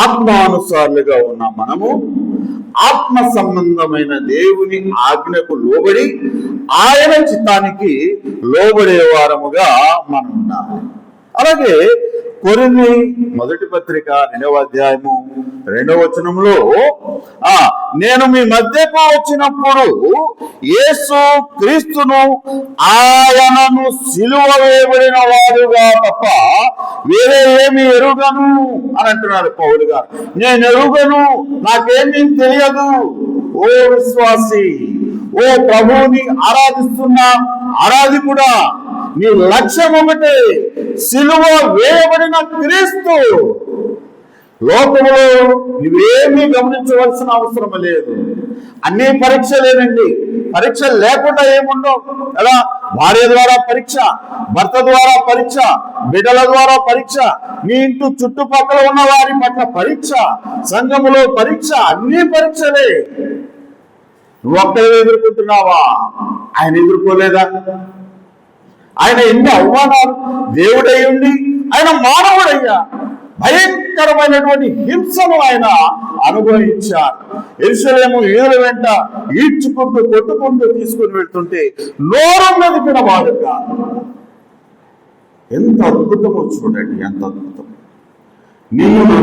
ఆత్మానుసారులుగా ఉన్న మనము ఆత్మ సంబంధమైన దేవుని ఆజ్ఞకు లోబడి ఆయన చిత్తానికి లోబడే వారముగా మనం ఉండాలి. అలాగే కొరింథీ మొదటి పత్రిక 2వ అధ్యాయము 2వ వచనంలో, నేను మీ మధ్యకు వచ్చినప్పుడు యేసు క్రీస్తును ఆయనను సిలువ వేయబడిన వాడుగా తప్ప వేరే ఏమి ఎరుగను అని అంటున్నాడు పౌలు గారు. నేను ఎరుగను, నాకేమీ తెలియదు. ఓ విశ్వాసి, ఓ ప్రభువుని ఆరాధిస్తున్న ఆరాధికుడా, నీ లక్ష్యం ఒకటే, సిలువ వేయబడిన క్రీస్తు. లోకంలో నువ్వేమీ గమనించవలసిన అవసరం లేదు. అన్ని పరీక్షలేనండి, పరీక్షలు లేకుండా ఏముండవు కదా. భార్య ద్వారా పరీక్ష, భర్త ద్వారా పరీక్ష, బిడ్డల ద్వారా పరీక్ష, నీ ఇంటి చుట్టుపక్కల ఉన్న వారి పట్ల పరీక్ష, సంఘములో పరీక్ష, అన్ని పరీక్షలే. నువ్వు ఒక్కడే ఎదుర్కొంటున్నావా? ఆయన ఎదుర్కోలేదా? ఆయన ఎన్ని అవమానాలు, దేవుడై ఉండి ఆయన మానవుడయ్యా, భయంకరమైనటువంటి హింసను ఆయన అనుభవించారు. యెరూషలేము యూదుల వెంట ఈడ్చుకుంటూ కొట్టుకుంటూ తీసుకుని వెళ్తుంటే నోరు మెదిపిన వాడు కాదు. ఎంత అద్భుతమో చూడండి, ఎంత అద్భుతం. నిన్ను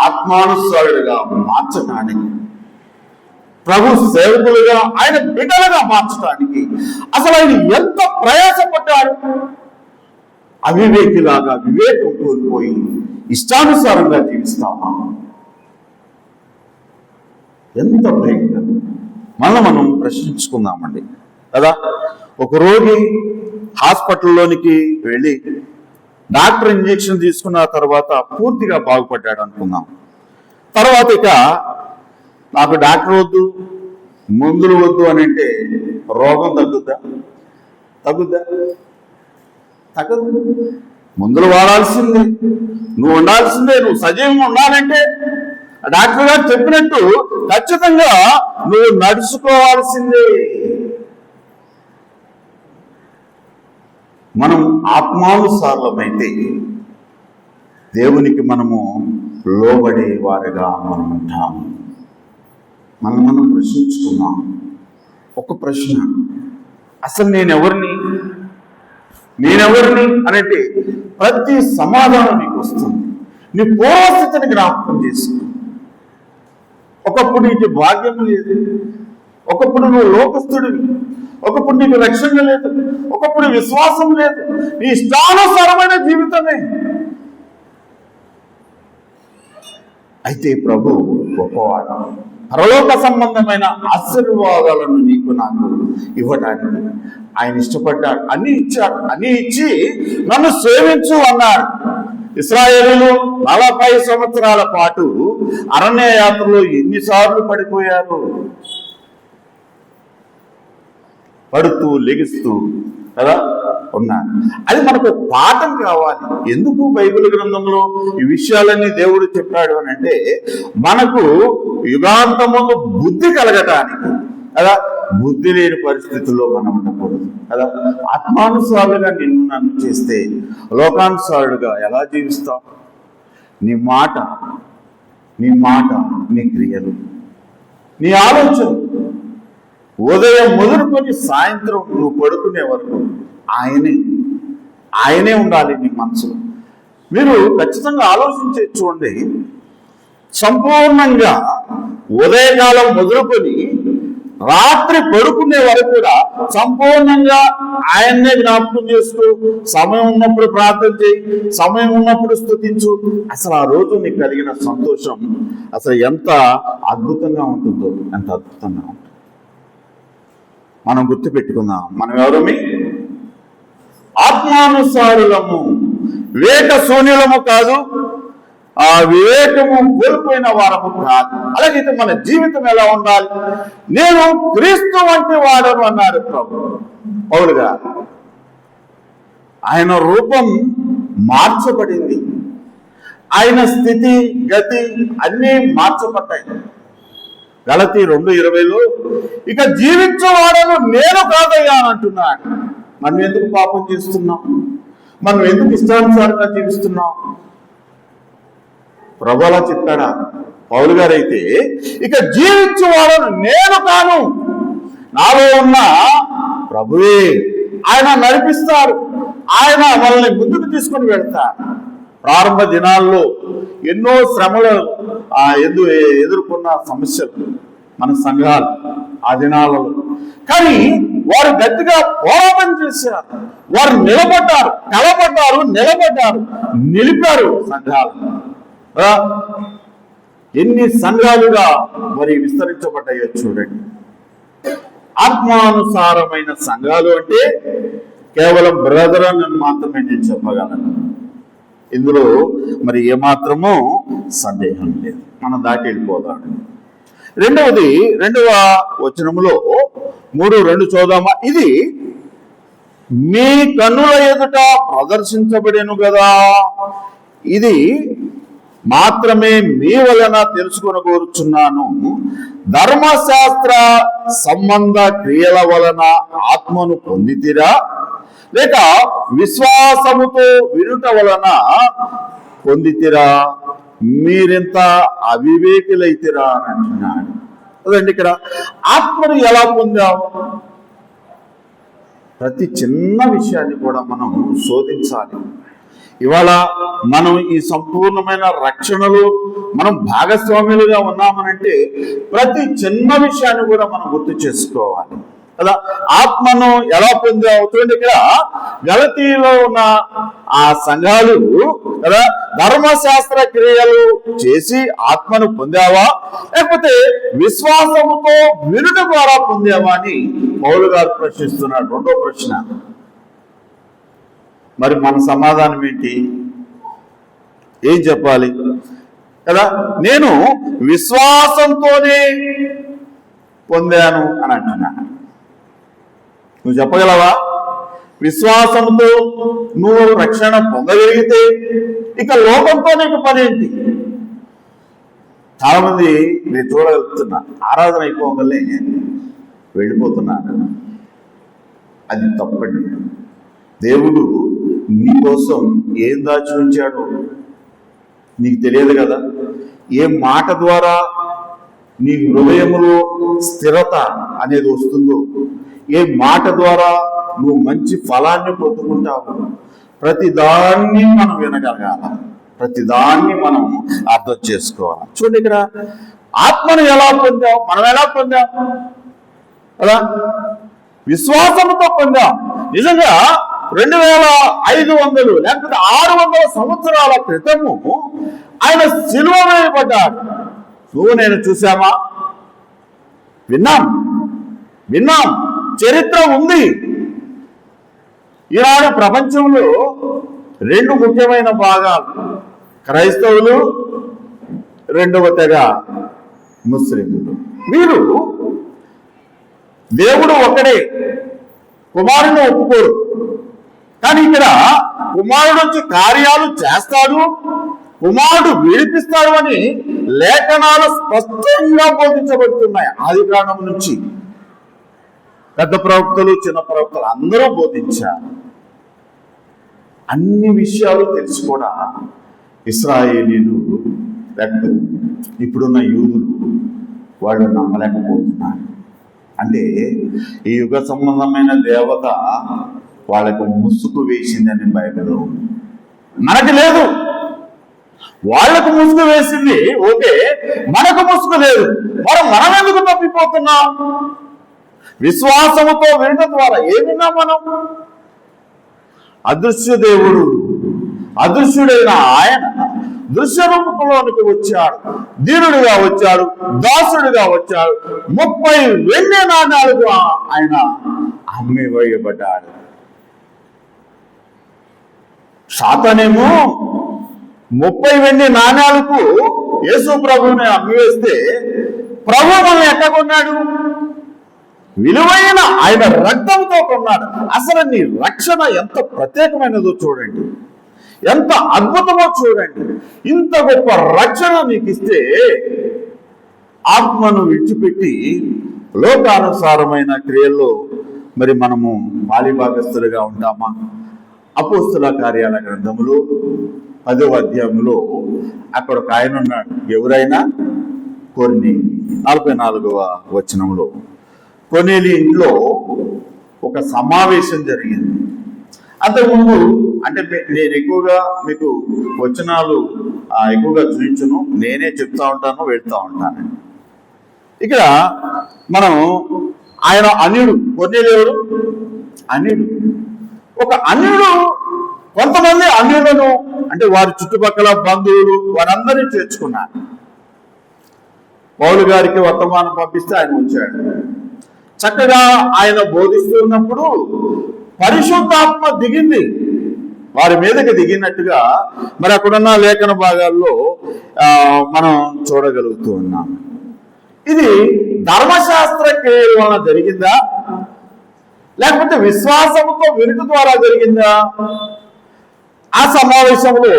ఆత్మానుసారుడిగా మార్చడానికి, ప్రభు సేవకులుగా, ఆయన బిడ్డలుగా మార్చడానికి అసలు ఆయన ఎంత ప్రయాసపడ్డాడు. అవివేకిలాగా వివేకం కోల్పోయి ఇష్టానుసారంగా జీవిస్తామా? ఎంత భయంకరం. మనం ప్రశ్నించుకుందామండి కదా. ఒక రోగి హాస్పిటల్లోనికి వెళ్ళి డాక్టర్ ఇంజెక్షన్ తీసుకున్న తర్వాత పూర్తిగా బాగుపడ్డాడు అనుకుందాం. తర్వాత ఇక నాకు డాక్టర్ వద్దు, మందులు వద్దు అని అంటే రోగం తగ్గుద్దా? తగ్గదు. మందులు వాడాల్సిందే, నువ్వు ఉండాల్సిందే. నువ్వు సజీవంగా ఉండాలంటే డాక్టర్ గారు చెప్పినట్టు ఖచ్చితంగా నువ్వు నడుచుకోవాల్సిందే. మనం ఆత్మానుసారులమైతే దేవునికి మనము లోబడే వారిగా మనం ఉంటాము. మనం ప్రశ్నించుకున్నాం. ఒక ప్రశ్న, అసలు నేనెవరిని అనంటే ప్రతి సమాధానం నీకు వస్తుంది. నీ పూర్వస్థితిని జ్ఞాపకం చేసుకో. ఒకప్పుడు నీకు భాగ్యం లేదు, ఒకప్పుడు నువ్వు లోకస్తుడివి, ఒకప్పుడు నీకు రక్షణ లేదు, ఒకప్పుడు విశ్వాసం లేదు, నీ ఇష్టానుసారమైన జీవితమే. అయితే ప్రభు గొప్పవాడు, పరలోక సంబంధమైన ఆశీర్వాదాలను నీకు నాకు ఇవ్వడానికి ఆయన ఇష్టపడ్డాడు. అన్ని ఇచ్చాడు. అన్ని ఇచ్చి నన్ను సేవించు అన్నాడు. ఇశ్రాయేలీయులు 40 సంవత్సరాల పాటు అరణ్య యాత్రలో ఎన్నిసార్లు పడిపోయారు, పడుతూ లెగిస్తూ కదా ఉన్నారు. అది మనకు పాఠం కావాలి. ఎందుకు బైబిల్ గ్రంథంలో ఈ విషయాలన్నీ దేవుడు చెప్పాడు అని అంటే, మనకు యుగాంతములో బుద్ధి కలగటానికి కదా. బుద్ధి లేని పరిస్థితుల్లో మనం ఉండకూడదు కదా. ఆత్మానుసారులుగా నిన్ను నన్ను చేస్తే లోకానుసారుడుగా ఎలా జీవిస్తావు? నీ మాట, నీ క్రియలు, నీ ఆలోచన, ఉదయం మొదలుకొని సాయంత్రం నువ్వు పడుకునే వరకు ఆయనే ఉండాలి నీ మనసులో. మీరు ఖచ్చితంగా ఆలోచించే చూడండి. సంపూర్ణంగా ఉదయకాలం మొదలుకొని రాత్రి పడుకునే వరకు కూడా సంపూర్ణంగా ఆయన్నే జ్ఞాపకం చేస్తూ, సమయం ఉన్నప్పుడు ప్రార్థన చేయి, సమయం ఉన్నప్పుడు స్తుతించు. అసలు ఆ రోజు నీకు కలిగిన సంతోషం అసలు ఎంత అద్భుతంగా ఉంటుందో, ఎంత అద్భుతంగా ఉంటుంది. మనం గుర్తుపెట్టుకుందాం, మనం ఎవరమి? ఆత్మానుసారులము. వివేక శూన్యులము కాదు, ఆ వివేకము కోల్పోయిన వారము కాదు. అలాగైతే మన జీవితం ఎలా ఉండాలి? నేను క్రీస్తు వంటి వాడను అన్నాడు పౌలు గారు. ఆయన రూపం మార్చబడింది, ఆయన స్థితి గతి అన్నీ మార్చబడ్డాయి. గలతీ 2:20లో ఇక జీవించేవాడను నేను కాదయ్యా అని అంటున్నాడు. మనం ఎందుకు పాపం చేస్తున్నాం? మనం ఎందుకు ఇష్టానుసారంగా జీవిస్తున్నాం? ప్రభు అలా చెప్పాడా? పౌలు గారైతే ఇక జీవించేవాడను నేను కాను, నాలో ఉన్న ప్రభువే ఆయన నడిపిస్తారు, ఆయన మనల్ని ముందుకు తీసుకొని వెళ్తారు. ప్రారంభ దినాల్లో ఎన్నో శ్రమలు ఎదుర్కొన్న సమస్యలు మన సంఘాలు ఆ దినాలలో, కానీ వారు గట్టిగా పోరాటం చేశారు, వారు నిలబడ్డారు, నిలిపారు సంఘాలు. ఎన్ని సంఘాలుగా మరి విస్తరించబడ్డాయో చూడండి. ఆత్మానుసారమైన సంఘాలు అంటే కేవలం బ్రదర్ అని మాత్రమే నేను చెప్పగలను. ఇందులో మరి ఏమాత్రమూ సందేహం లేదు. మనం దాటి వెళ్ళిపోదాం. రెండవది 2వ వచనములో 3:2 చూద్దామా? ఇది మీ కన్నుల ఎదుట ప్రదర్శించబడెను కదా, ఇది మాత్రమే మీ వలన తెలుసుకొని కోరుచున్నాను. ధర్మశాస్త్ర సంబంధ క్రియల వలన ఆత్మను పొందితిరా, లేక విశ్వాసముతో వినుట వలన పొందితిరా? మీరెంత అవివేకులైతిరా అని అంటున్నాడు. అదండి ఇక్కడ ఆత్మను ఎలా పొందావు? ప్రతి చిన్న విషయాన్ని కూడా మనం శోధించాలి. ఇవాళ మనం ఈ సంపూర్ణమైన రక్షణలో మనం భాగస్వాములుగా ఉన్నామనంటే ప్రతి చిన్న విషయాన్ని కూడా మనం గుర్తు చేసుకోవాలి కదా. ఆత్మను ఎలా పొందావు? చూడండి, ఇక్కడ గలతీలో ఉన్న ఆ సంఘాలు కదా, ధర్మశాస్త్ర క్రియలు చేసి ఆత్మను పొందావా, లేకపోతే విశ్వాసముతో వినుట ద్వారా పొందావా అని పౌలు గారు ప్రశ్నిస్తున్నాడు. 2వ ప్రశ్న. మరి మన సమాధానం ఏంటి? ఏం చెప్పాలి కదా? నేను విశ్వాసంతోనే పొందాను అని అంటున్నాను. నువ్వు చెప్పగలవా? విశ్వాసంతో నువ్వు రక్షణ పొందగలిగితే ఇక లోకంతో నీకు పని ఏంటి? చాలా మంది నేను చూడగలుగుతున్నా, ఆరాధన అయిపోగలే వెళ్ళిపోతున్నారు. అది తప్పండి. దేవుడు నీ కోసం ఏం దాచి ఉంచాడో నీకు తెలియదు కదా. ఏ మాట ద్వారా నీ హృదయంలో స్థిరత అనేది వస్తుందో, ఏ మాట ద్వారా నువ్వు మంచి ఫలాన్ని పొందుకుంటావు, ప్రతిదాన్ని మనం వినగలగాల, ప్రతిదాన్ని మనం అర్థం చేసుకోవాలి. చూడండి, ఇక్కడ ఆత్మను ఎలా పొందాం? మనం ఎలా పొందాం కదా? విశ్వాసంతో పొందాం. నిజంగా 2500 లేకపోతే 600 సంవత్సరాల క్రితము ఆయన సిలువ వేయబడ్డాడు. నువ్వు నేను చూసామా? విన్నాం, చరిత్ర ఉంది. ఈనాడు ప్రపంచంలో 2 ముఖ్యమైన భాగాలు, క్రైస్తవులు, 2వ తెగ ముస్లింలు. వీరు దేవుడు ఒక్కడే, కుమారుని ఒప్పుకోరు. కానీ ఇక్కడ కుమారుడు వచ్చి కార్యాలు చేస్తాడు, కుమారుడు విడిపిస్తాడు అని లేఖనాలు స్పష్టంగా బోధించబడుతున్నాయి. ఆది కాండం నుంచి పెద్ద ప్రవక్తలు, చిన్న ప్రవక్తలు అందరూ బోధించారు. అన్ని విషయాలు తెలిసి కూడా ఇశ్రాయేలీలు లేకపోతే ఇప్పుడున్న యూదులు వాళ్ళు నమ్మలేకపోతున్నారు. అంటే ఈ యుగ సంబంధమైన దేవత వాళ్ళకు ముసుగు వేసిందని బైబిల్లో ఉంది. మనకి లేదు. వాళ్లకు ముసుగు వేసింది ఓకే, మనకు ముసుగు లేదు. మనం ఎందుకు తప్పిపోతున్నాం? విశ్వాసముతో వినడం ద్వారా ఏమిన్నా మనం అదృశ్య దేవుడు, అదృశ్యుడైన ఆయన దృశ్య రూపంలోనికి వచ్చాడు, దీనుడిగా వచ్చాడు, దాసుడిగా వచ్చాడు. 30 వెండి నాణాలుగా ఆయన అమ్మివేయబడ్డాడు. సాతానేమో 30 వెండి నాణ్యాలకు యేసు ప్రభువుని అమ్మివేస్తే ప్రభు మనం ఎట్లా కొన్నాడు? విలువైన ఆయన రక్తంతో కొన్నాడు. అసలు నీ రక్షణ ఎంత ప్రత్యేకమైనదో చూడండి, ఎంత అద్భుతమో చూడండి. ఇంత గొప్ప రక్షణ నీకు ఇస్తే ఆత్మను విడిచిపెట్టి లోకానుసారమైన క్రియల్లో మరి మనము బాలిభాగస్తులుగా ఉంటామా? అపోస్తుల కార్యాల గ్రంథములో 10వ అధ్యాయంలో అక్కడ ఒక ఆయన ఉన్నాడు. ఎవరైనా కొర్నేలి 44వ వచనంలో కొర్నేలి ఇంట్లో ఒక సమావేశం జరిగింది. అంతకుముందు అంటే నేను ఎక్కువగా మీకు వచనాలు ఎక్కువగా చూపించను, నేనే చెప్తా ఉంటాను, వెళ్తూ ఉంటాను. ఇక్కడ మనం ఆయన అన్యుడు, కొర్నేలి ఎవరు? అన్యుడు. ఒక అన్యుడు కొంతమంది అన్యులను అంటే వారి చుట్టుపక్కల బంధువులు వారందరినీ చేర్చుకున్నారు. పౌలు గారికి వర్తమానం పంపిస్తే ఆయన వచ్చాడు. చక్కగా ఆయన బోధిస్తున్నప్పుడు పరిశుద్ధాత్మ దిగింది, వారి మీదకి దిగినట్టుగా మరి అక్కడున్న లేఖన భాగాల్లో మనం చూడగలుగుతూ ఉన్నాం. ఇది ధర్మశాస్త్ర క్రియల వలన జరిగిందా, లేకపోతే విశ్వాసంతో వినుట ద్వారా జరిగిందా? ఆ సమావేశంలో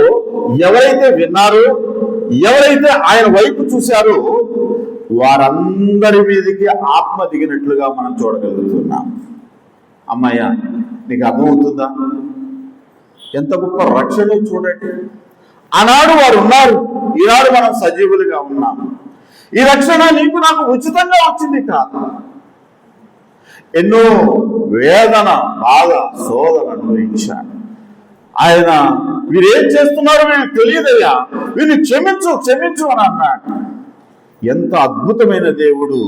ఎవరైతే విన్నారో, ఎవరైతే ఆయన వైపు చూశారో వారందరి మీదకి ఆత్మ దిగినట్లుగా మనం చూడగలుగుతున్నాం. అమ్మాయ్య, నీకు అర్థమవుతుందా? ఎంత గొప్ప రక్షణ చూడండి. ఆనాడు వారు ఉన్నారు, ఈనాడు మనం సజీవులుగా ఉన్నాం. ఈ రక్షణ నీకు నాకు ఉచితంగా వచ్చింది కాదు. ఎన్నో వేదన, బాధ, శోధన అనుభవించాడు ఆయన. వీరేం చేస్తున్నారో వీళ్ళకి తెలియదయ్యా, వీరిని క్షమించు క్షమించు అని అన్నాడు. ఎంత అద్భుతమైన దేవుడు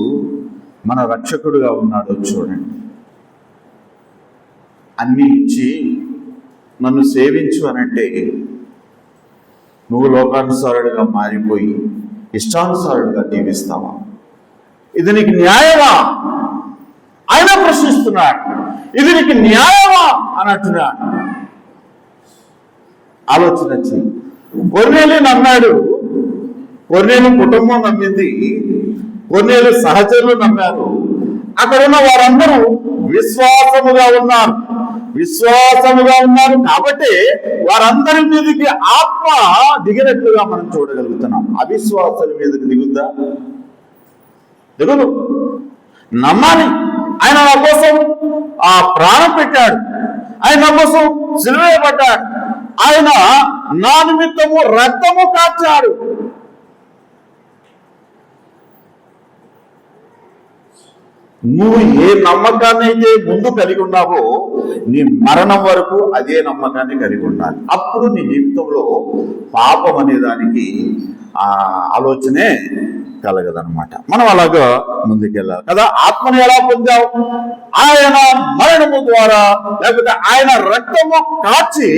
మన రక్షకుడుగా ఉన్నాడో చూడండి. అన్నీ ఇచ్చి నన్ను సేవించు అనంటే నువ్వు లోకానుసారుడుగా మారిపోయి ఇష్టానుసారుడుగా జీవిస్తావా? ఇది నీకు న్యాయమా? ఆయన ప్రశ్నిస్తున్నాడు. ఇది నీకు న్యాయమా అని అంటున్నాడు. ఆలోచన చెయ్యి. కొర్నేలి నమ్మాడు, కొర్నేలి కుటుంబం నమ్మింది, కొర్నేలి సహచరులు నమ్మారు. అక్కడున్న వారందరూ విశ్వాసముగా ఉన్నారు. కాబట్టి వారందరి మీదకి ఆత్మ దిగినట్లుగా మనం చూడగలుగుతున్నాం. అవిశ్వాసుల మీదకి దిగుద్దా? దిగదు. నమ్మాలి. ఆయన నా కోసం ప్రాణం పెట్టాడు, ఆయన నా కోసం సిలువ పడ్డాడు, ఆయన నా నిమిత్తము రక్తము కార్చాడు. నువ్వు ఏ నమ్మకాన్ని అయితే ముందు కలిగి ఉన్నావో నీ మరణం వరకు అదే నమ్మకాన్ని కలిగి ఉండాలి. అప్పుడు నీ జీవితంలో పాపం అనే దానికి ఆలోచనే కలగదనమాట. మనం అలాగా ముందుకెళ్ళాలి కదా. ఆత్మను ఎలా పొందావు? ఆయన మరణము ద్వారా, లేకపోతే ఆయన రక్తము కాచి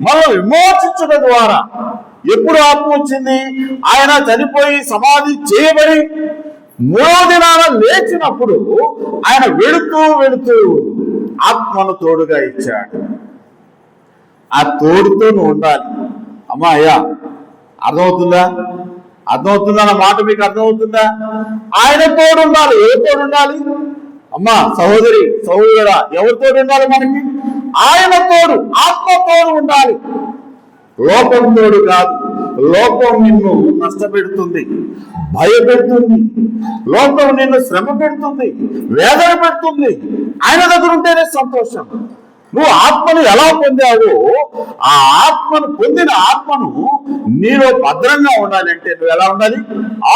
మనం విమోచించడం ద్వారా. ఎప్పుడు ఆత్మ వచ్చింది? ఆయన చనిపోయి సమాధి చేయబడి 3వ దినాన లేచినప్పుడు ఆయన వెళుతూ ఆత్మను తోడుగా ఇచ్చాడు. ఆ తోడుతో నువ్వు ఉండాలి. అమ్మా అయ్యా, అర్థమవుతుందా? నా మాట మీకు అర్థమవుతుందా? ఆయన తోడు ఉండాలి. ఎవరు తోడు ఉండాలి? అమ్మా సహోదరి, సహోదరుడా, ఎవరు తోడు ఉండాలి మనకి? ఆయన తోడు, ఆత్మ తోడు ఉండాలి. లోకం తోడు కాదు. లోకం నిన్ను నష్టపెడుతుంది, భయపెడుతుంది. లోకం నిన్ను శ్రమ పెడుతుంది, వేదన పెడుతుంది. ఆయన దగ్గర ఉంటేనే సంతోషం. నువ్వు ఆత్మను ఎలా పొందావో ఆ ఆత్మను పొందిన ఆత్మను నీలో భద్రంగా ఉండాలి అంటే నువ్వు ఎలా ఉండాలి?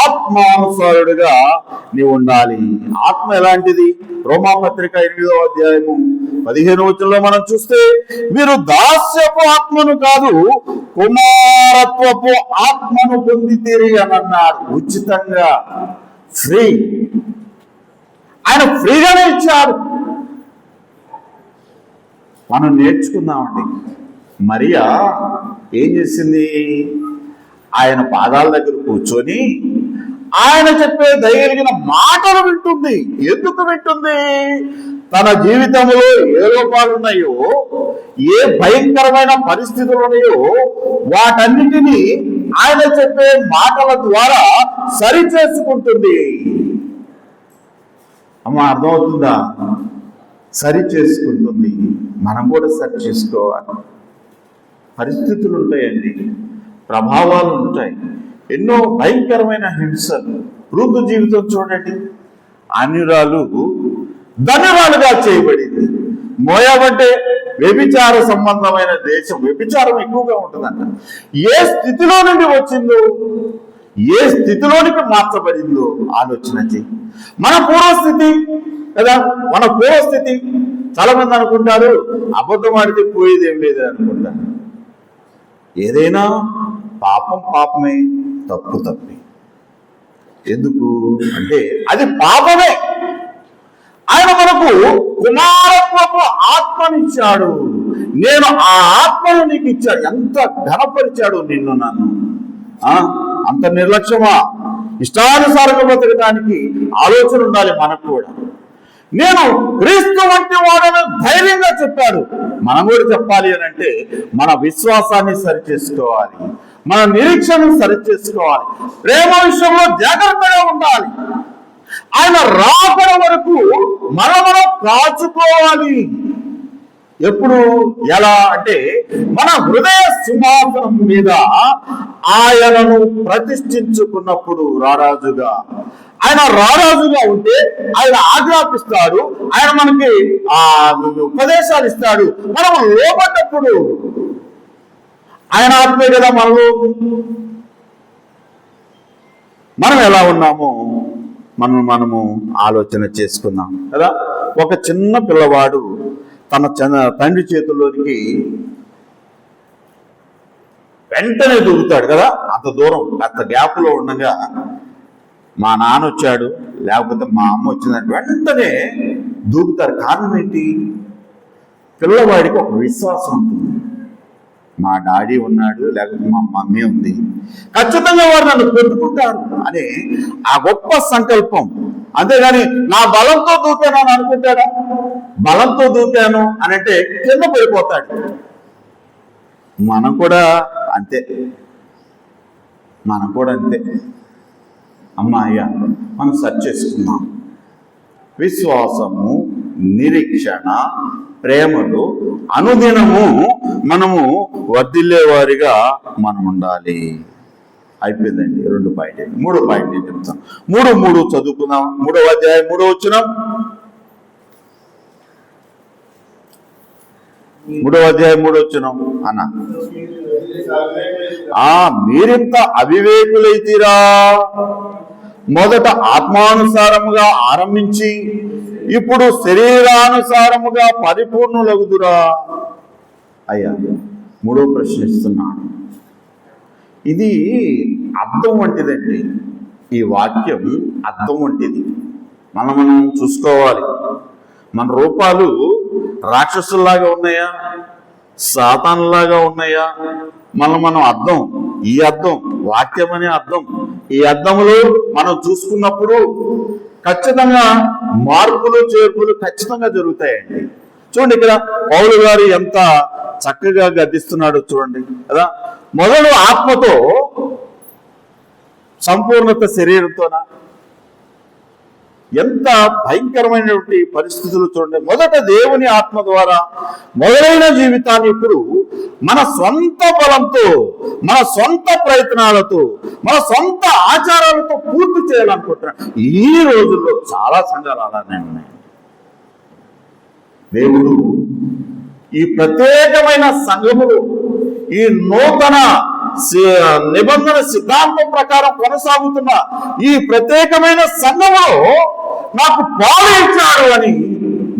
ఆత్మానుసారుడుగా నీవు ఉండాలి. ఆత్మ ఎలాంటిది? రోమాపత్రిక 8వ అధ్యాయము 15వ వచనంలో మనం చూస్తే, మీరు దాస్యపు ఆత్మను కాదు కుమారత్వపు ఆత్మను పొందితీరి అని అన్నాడు. ఉచితంగా, ఫ్రీ. ఆయన ఫ్రీగానే ఇచ్చాడు. మనం నేర్చుకుందామండి. మరియా ఏం చేసింది? ఆయన పాదాల దగ్గర కూర్చొని ఆయన చెప్పే దయగలిగిన మాటలు వింటుంది. ఎందుకు వింటుంది? తన జీవితంలో ఏ లోపాలు ఉన్నాయో, ఏ భయంకరమైన పరిస్థితులు ఉన్నాయో వాటన్నిటినీ ఆయన చెప్పే మాటల ద్వారా సరి చేసుకుంటుంది. అమ్మ, అర్థమవుతుందా? సరి చేసుకుంటుంది. మనం కూడా సరి చేసుకోవాలి. పరిస్థితులు ఉంటాయండి, ప్రభావాలు ఉంటాయి, ఎన్నో భయంకరమైన హింసలు. రూతు జీవితం చూడండి. అన్యురాలు ధన్యురాలుగా చేయబడింది. మోయాబు అంటే వ్యభిచార సంబంధమైన దేశం, వ్యభిచారం ఎక్కువగా ఉంటుందంట. ఏ స్థితిలో నుండి వచ్చిందో, ఏ స్థితిలోనికి మార్చబడిందో ఆలోచన చేయి. మన పూర్వస్థితి కదా, మన పూర్వస్థితి. చాలా మంది అనుకుంటారు అబద్ధం ఆడితే పోయేది ఏం లేదు అనుకుంటారు. ఏదైనా పాపం పాపమే, తప్పు తప్పే. ఎందుకు అంటే అది పాపమే. ఆయన మనకు కుమారత్వపు ఆత్మనిచ్చాడు. నేను ఆ ఆత్మను నీకు ఇచ్చాడు. ఎంత ఘనపరిచాడు నిన్ను, నన్ను. అంత నిర్లక్ష్యమా? ఇష్టానుసారంగా బ్రతకడానికి ఆలోచన ఉండాలి మనకు కూడా. నేను క్రీస్తు వంటి వాడని ధైర్యంగా చెప్పాడు. మనం కూడా చెప్పాలి అని అంటే మన విశ్వాసాన్ని సరిచేసుకోవాలి, మన నిరీక్షణను సరిచేసుకోవాలి, ప్రేమ విషయంలో జాగ్రత్తగా ఉండాలి. ఆయన రాకడ వరకు మనం కాచుకోవాలి. ఎప్పుడు, ఎలా అంటే మన హృదయ సింహాసనం మీద ఆయనను ప్రతిష్ఠించుకున్నప్పుడు. రారాజుగా ఆయన రారాజుగా ఉంటే ఆయన ఆజ్ఞాపిస్తాడు, ఆయన మనకి ఉపదేశాలు ఇస్తాడు. మనం లోపడ్డప్పుడు ఆయన ఆత్మే కదా మనలో. మనం ఎలా ఉన్నామో మనము ఆలోచన చేసుకుందాం కదా. ఒక చిన్న పిల్లవాడు తన తండ్రి చేతుల్లోనికి వెంటనే దూకుతాడు కదా. అంత దూరం, అంత గ్యాప్లో ఉండగా మా నాన్న వచ్చాడు లేకపోతే మా అమ్మ వచ్చిందంటే వెంటనే దూకుతారు. కారణం ఏంటి? పిల్లవాడికి ఒక విశ్వాసం ఉంటుంది. మా డాడీ ఉన్నాడు లేకపోతే మా మమ్మీ ఉంది, ఖచ్చితంగా వారు నన్ను పెట్టుకుంటారు అనే ఆ గొప్ప సంకల్పం. అంతేగాని నా బలంతో దూకాను అని అనుకుంటాడా? బలంతో దూకాను అని అంటే కింద పడిపోతాడు. మనం కూడా అంతే. అమ్మాయ్య, మనం సర్చ్ చేసుకున్నాం. విశ్వాసము, నిరీక్షణ, ప్రేమలు అనుదినము మనము వర్ధిల్లేవారిగా మనం ఉండాలి. అయిపోయిందండి. 2 పాయింట్. 3 పాయింట్ నేను చెప్తాను. 3 చదువుకుందాం. 3వ అధ్యాయం 3వ వచనం. 3వ అధ్యాయం 3వ వచనం అన్న, మీరింత అవివేకులైతీరా, మొదట ఆత్మానుసారముగా ఆరంభించి ఇప్పుడు శరీరానుసారముగా పరిపూర్ణులగుదురా. అయ్యా, 3వ ప్రశ్న ఇస్తున్నాను. ఇది అర్థం వంటిదండి. ఈ వాక్యం అర్థం వంటిది. మనం చూసుకోవాలి. మన రూపాలు రాక్షసుల్లాగా ఉన్నాయా, సాతానులాగా ఉన్నాయా? మనం అర్థం, ఈ అర్థం వాక్యం అనే అర్థం, ఈ అర్థంలో మనం చూసుకున్నప్పుడు ఖచ్చితంగా మార్పులు చేర్పులు ఖచ్చితంగా జరుగుతాయండి. చూడండి, ఇక్కడ పౌలు గారు ఎంత చక్కగా గద్దిస్తున్నాడు చూడండి కదా. మొదలు ఆత్మతో, సంపూర్ణత శరీరంతోనా? ఎంత భయంకరమైనటువంటి పరిస్థితులు చూడండి. మొదట దేవుని ఆత్మ ద్వారా మొదలైన జీవితాన్ని ఇప్పుడు మన సొంత బలంతో, మన సొంత ప్రయత్నాలతో, మన సొంత ఆచారాలతో పూర్తి చేయాలనుకుంటున్నాం. ఈ రోజుల్లో చాలా సంఘాలు అలానే ఉన్నాయి. దేవుడు ఈ ప్రత్యేకమైన సంఘములు, ఈ నూతన నిబంధన సిద్ధాంతం ప్రకారం కొనసాగుతున్న ఈ ప్రత్యేకమైన సంఘములో నాకు పాలు ఇచ్చాడు అని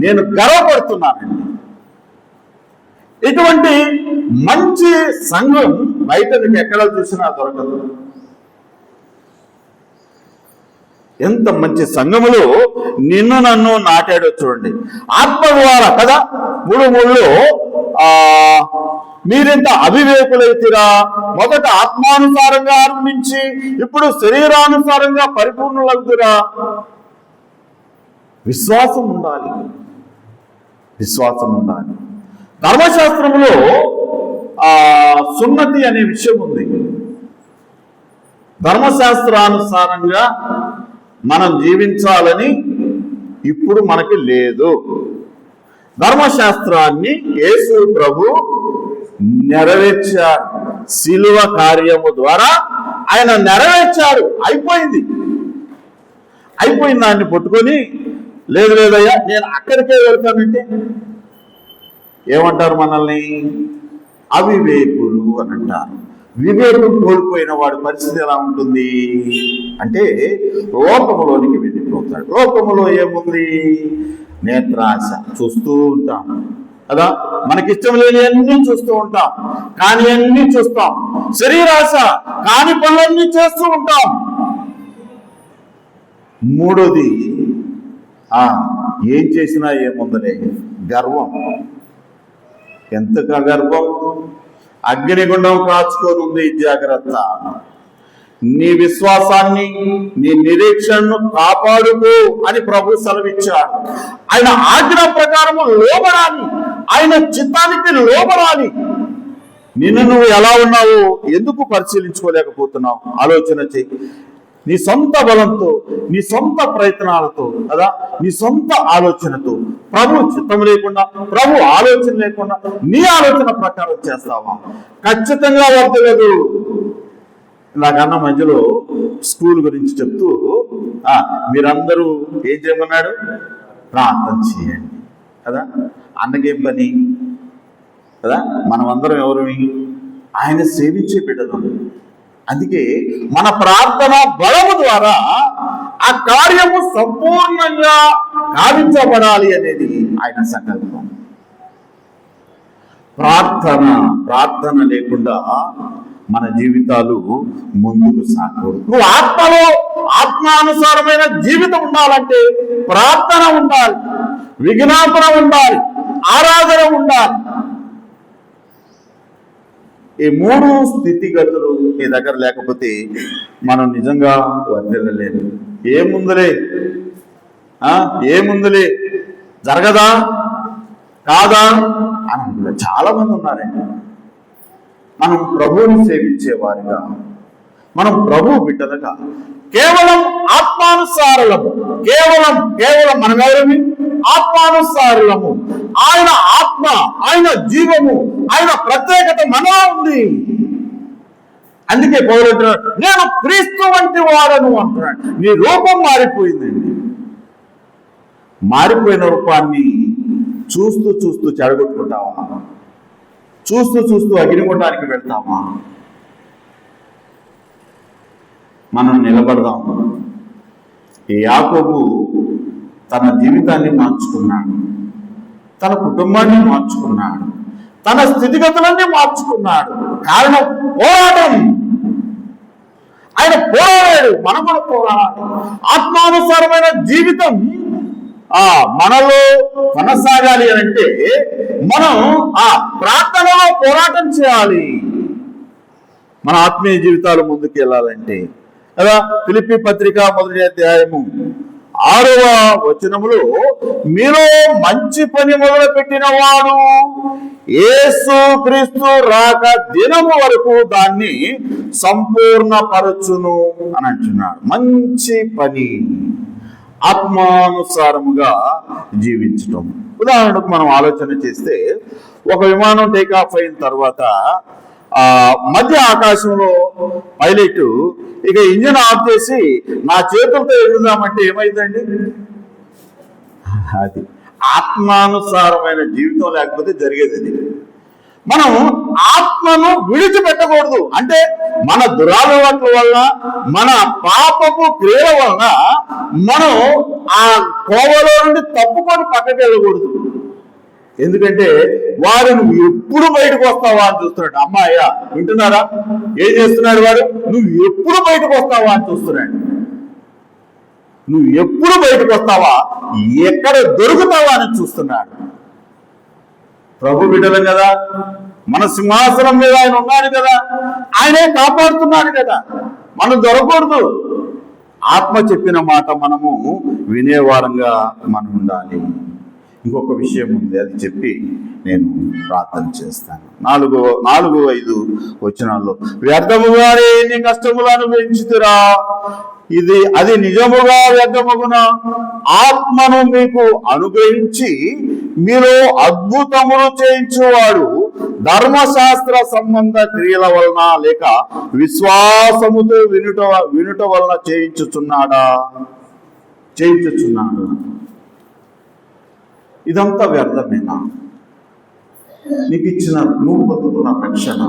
నేను గర్వపడుతున్నానండి. ఇటువంటి మంచి సంఘం బయట నీకు ఎక్కడ చూసినా దొరకదు. ఎంత మంచి సంఘములో నిన్ను నన్ను నాటాడో చూడండి. ఆత్మ ద్వారా కదా. 3:3లో మీరింత అవివేకులైతిరా, మొదట ఆత్మానుసారంగా ఆరంభించి ఇప్పుడు శరీరానుసారంగా పరిపూర్ణులవుతురా. విశ్వాసం ఉండాలి. ధర్మశాస్త్రంలో సున్నతి అనే విషయం ఉంది. ధర్మశాస్త్రానుసారంగా మనం జీవించాలని ఇప్పుడు మనకి లేదు. ధర్మశాస్త్రాన్ని యేసు ప్రభు నెరవేర్చాడు. శిలువ కార్యము ద్వారా ఆయన నెరవేర్చాడు. అయిపోయిన దాన్ని పట్టుకొని లేదు లేదయ్యా నేను అక్కడికే వెళ్తానంటే ఏమంటారు? మనల్ని అవివేకులు అని అంటారు. వివేకం కోల్పోయిన వాడి పరిస్థితి ఎలా ఉంటుంది అంటే లోకములోనికి వెళ్ళిపోతాడు. లోకములో ఏముంది? నేత్రాశ, చూస్తూ ఉంటాం కదా, మనకిష్టం లేని అన్ని చూస్తూ ఉంటాం, కాని అన్ని చూస్తాం. శరీరాశ, కాని పనులన్నీ చేస్తూ ఉంటాం. మూడోది ఏం చేసినా ఏముందలే, గర్వం. ఎంతగా గర్వం? అగ్నిగుండం కాచుకొని ఉంది, జాగ్రత్త. నీ విశ్వాసాన్ని, నీ నిరీక్షణను కాపాడుకో అని ప్రభు సెలవిచ్చాడు. ఆయన ఆజ్ఞ ప్రకారము లోబడాలి, ఆయన చిత్తానికి లోబడాలి. నిన్ను నువ్వు ఎలా ఉన్నావో ఎందుకు పరిశీలించుకోలేకపోతున్నావు? ఆలోచన చెయ్యి. నీ సొంత బలంతో, నీ సొంత ప్రయత్నాలతో కదా, నీ సొంత ఆలోచనతో, ప్రభు చిత్తం లేకుండా, ప్రభు ఆలోచన లేకుండా నీ ఆలోచన ప్రకారం చేస్తావా? ఖచ్చితంగా వర్తలేదు. నాకన్నా మధ్యలో స్కూల్ గురించి చెప్తూ మీరందరూ ఏం చేయమన్నాడు? ప్రార్థన చేయండి కదా. అన్నకేం పని కదా, మనమందరం ఎవరిని? ఆయన సేవించే బిడ్డలు. అందుకే మన ప్రార్థన బలము ద్వారా ఆ కార్యము సంపూర్ణంగా గావించబడాలి అనేది ఆయన సంకల్పం. ప్రార్థన లేకుండా మన జీవితాలు ముందుకు సాగకూడదు. నువ్వు ఆత్మలో ఆత్మానుసారమైన జీవితం ఉండాలంటే ప్రార్థన ఉండాలి, విజ్ఞాపన ఉండాలి, ఆరాధన ఉండాలి. ఈ మూడు స్థితిగతులు నీ దగ్గర లేకపోతే మనం నిజంగా వర్ధిల్లలేము. ఏముందులే జరగదా కాదా అని చాలా మంది ఉన్నారండి. మనం ప్రభువుని సేవించేవారిగా, మనం ప్రభు బిడ్డలుగా కేవలం ఆత్మానుసారులము, కేవలం మనమెవరమి? ఆత్మానుసారులము. ఆయన ఆత్మ, ఆయన జీవము, ఆయన ప్రత్యేకత మనలో ఉంది. అందుకే పౌలు అంటున్నాడు, నేను క్రీస్తు వంటి వాడను అంటున్నాడు. నీ రూపం మారిపోయిందండి. మారిపోయిన రూపాన్ని చూస్తూ చెడగొట్టుకుంటావా? చూస్తూ అగ్నిగుండానికి వెళ్తామా? మనం నిలబడదాం. యాకోబు తన జీవితాన్ని మార్చుకున్నాడు, తన కుటుంబాన్ని మార్చుకున్నాడు, తన స్థితిగతులన్నీ మార్చుకున్నాడు. కారణం పోరాటం. ఆయన పోరాడాడు, మనం కూడా పోరాడాలి. ఆత్మానుసారమైన జీవితం మనలో కొనసాగాలి అంటే మనం ఆ ప్రార్థనలో పోరాటం చేయాలి. మన ఆత్మీయ జీవితాలు ముందుకు వెళ్ళాలంటే కదా. ఫిలిప్పీ పత్రిక 1వ అధ్యాయము 6వ వచనములో, మీలో మంచి పని మొదలు పెట్టిన వాడు యేసు క్రీస్తు రాక దినము వరకు దాన్ని సంపూర్ణపరచును అని అంటున్నాడు. మంచి పని, ఆత్మానుసారముగా జీవించటం. ఉదాహరణకు మనం ఆలోచన చేస్తే, ఒక విమానం టేకాఫ్ అయిన తర్వాత మధ్య ఆకాశంలో పైలట్ ఇక ఇంజిన్ ఆఫ్ చేసి నా చేతులతో ఎగురుదామంటే ఏమైందండి? అది ఆత్మానుసారమైన జీవితం లేకపోతే జరిగేది అది. మనం ఆత్మను విడిచిపెట్టకూడదు. అంటే మన దురాలవాట్ల వల్ల, మన పాపపు క్రియల వలన మనం ఆ కోవలో నుండి తప్పుకొని పక్కకి వెళ్ళకూడదు. ఎందుకంటే వాడు నువ్వు ఎప్పుడు బయటకు వస్తావా అని చూస్తున్నాడు. అమ్మాయ్య వింటున్నారా? ఏం చేస్తున్నాడు వాడు? నువ్వు ఎప్పుడు బయటకు వస్తావా అని చూస్తున్నాడు. నువ్వు ఎప్పుడు బయటకు వస్తావా, ఎక్కడ దొరుకుతావా అని చూస్తున్నాడు. ప్రభు బిడ్డలం కదా, మన సింహాసనం మీద ఆయన ఉన్నాడు కదా, ఆయనే కాపాడుతున్నాడు కదా, మనం దొరకకూడదు. ఆత్మ చెప్పిన మాట మనము వినేవారంగా మనం ఉండాలి. ఇంకొక విషయం ఉంది, అది చెప్పి నేను ప్రార్థన చేస్తాను. 4-5 వచనాల్లో, వ్యర్థముగానే ఎన్ని కష్టములను పెంచుతురా, అది నిజముగా వ్యర్థమగున, ఆత్మను మీకు అనుగ్రహించి మీలో అద్భుతములు చేయించువాడు ధర్మశాస్త్ర సంబంధ క్రియల వలన లేక విశ్వాసముతో వినుట వలన చేయించుచున్నాడు. ఇదంతా వ్యర్థమేనా? నీకు ఇచ్చిన నువ్వు బతుకున్న రక్షణ,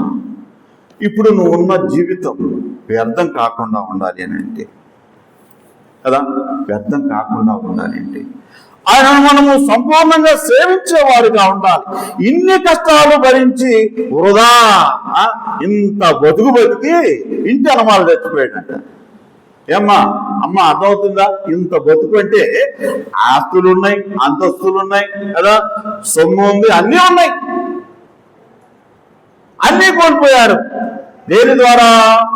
ఇప్పుడు నువ్వు ఉన్న జీవితం వ్యర్థం కాకుండా ఉండాలి అని అంటే కదా, వ్యర్థం కాకుండా ఉండాలి అంటే ఆయనను మనము సంపూర్ణంగా సేవించేవారుగా ఉండాలి. ఇన్ని కష్టాలు భరించి వృధా ఇంత బతికి ఇంటి అనుమానాలు తెచ్చిపోయాడంట. ఏమ్మా అమ్మ అర్థమవుతుందా? ఇంత బతుకు అంటే ఆస్తులు ఉన్నాయి, అంతస్తులు ఉన్నాయి కదా, సొమ్ము ఉంది, అన్నీ ఉన్నాయి, అన్నీ కోల్పోయారు. దేని ద్వారా?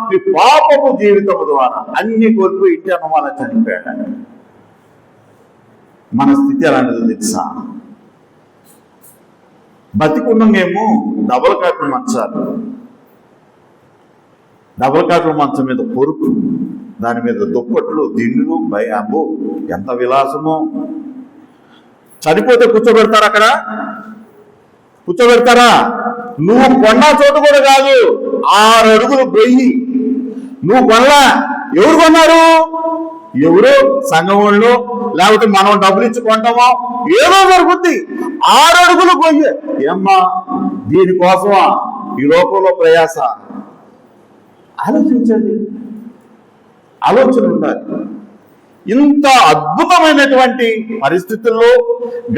మీ పాపపు జీవితం ద్వారా అన్ని కోల్పోయి ఇంటి అనుమానం చనిపోయాడు. మన స్థితి ఎలాంటిదో తెలుసా? బతికున్నామేమో డబుల్ కాట్ల మంచం మీద పొరుకు, దాని మీద దుప్పట్లు, దిండులు, అబ్బో ఎంత విలాసమో. చనిపోతే కూర్చోబెడతారా? నువ్వు కొన్న చోటు కూడా కాదు, 6 అడుగులు గొయ్యి నువ్వు కొనలా. ఎవరు కొన్నారు? ఎవరు? సంఘం వాళ్ళు, లేకపోతే మనం డబ్బులు ఇచ్చి కొంటామో ఏదో జరుగుద్ది. 6 అడుగులు గొయ్యి. ఏమ్మా దీనికోసమా ఈ లోకంలో ప్రయాస? ఆలోచించండి, ఆలోచన ఉండాలి. ఇంత అద్భుతమైనటువంటి పరిస్థితుల్లో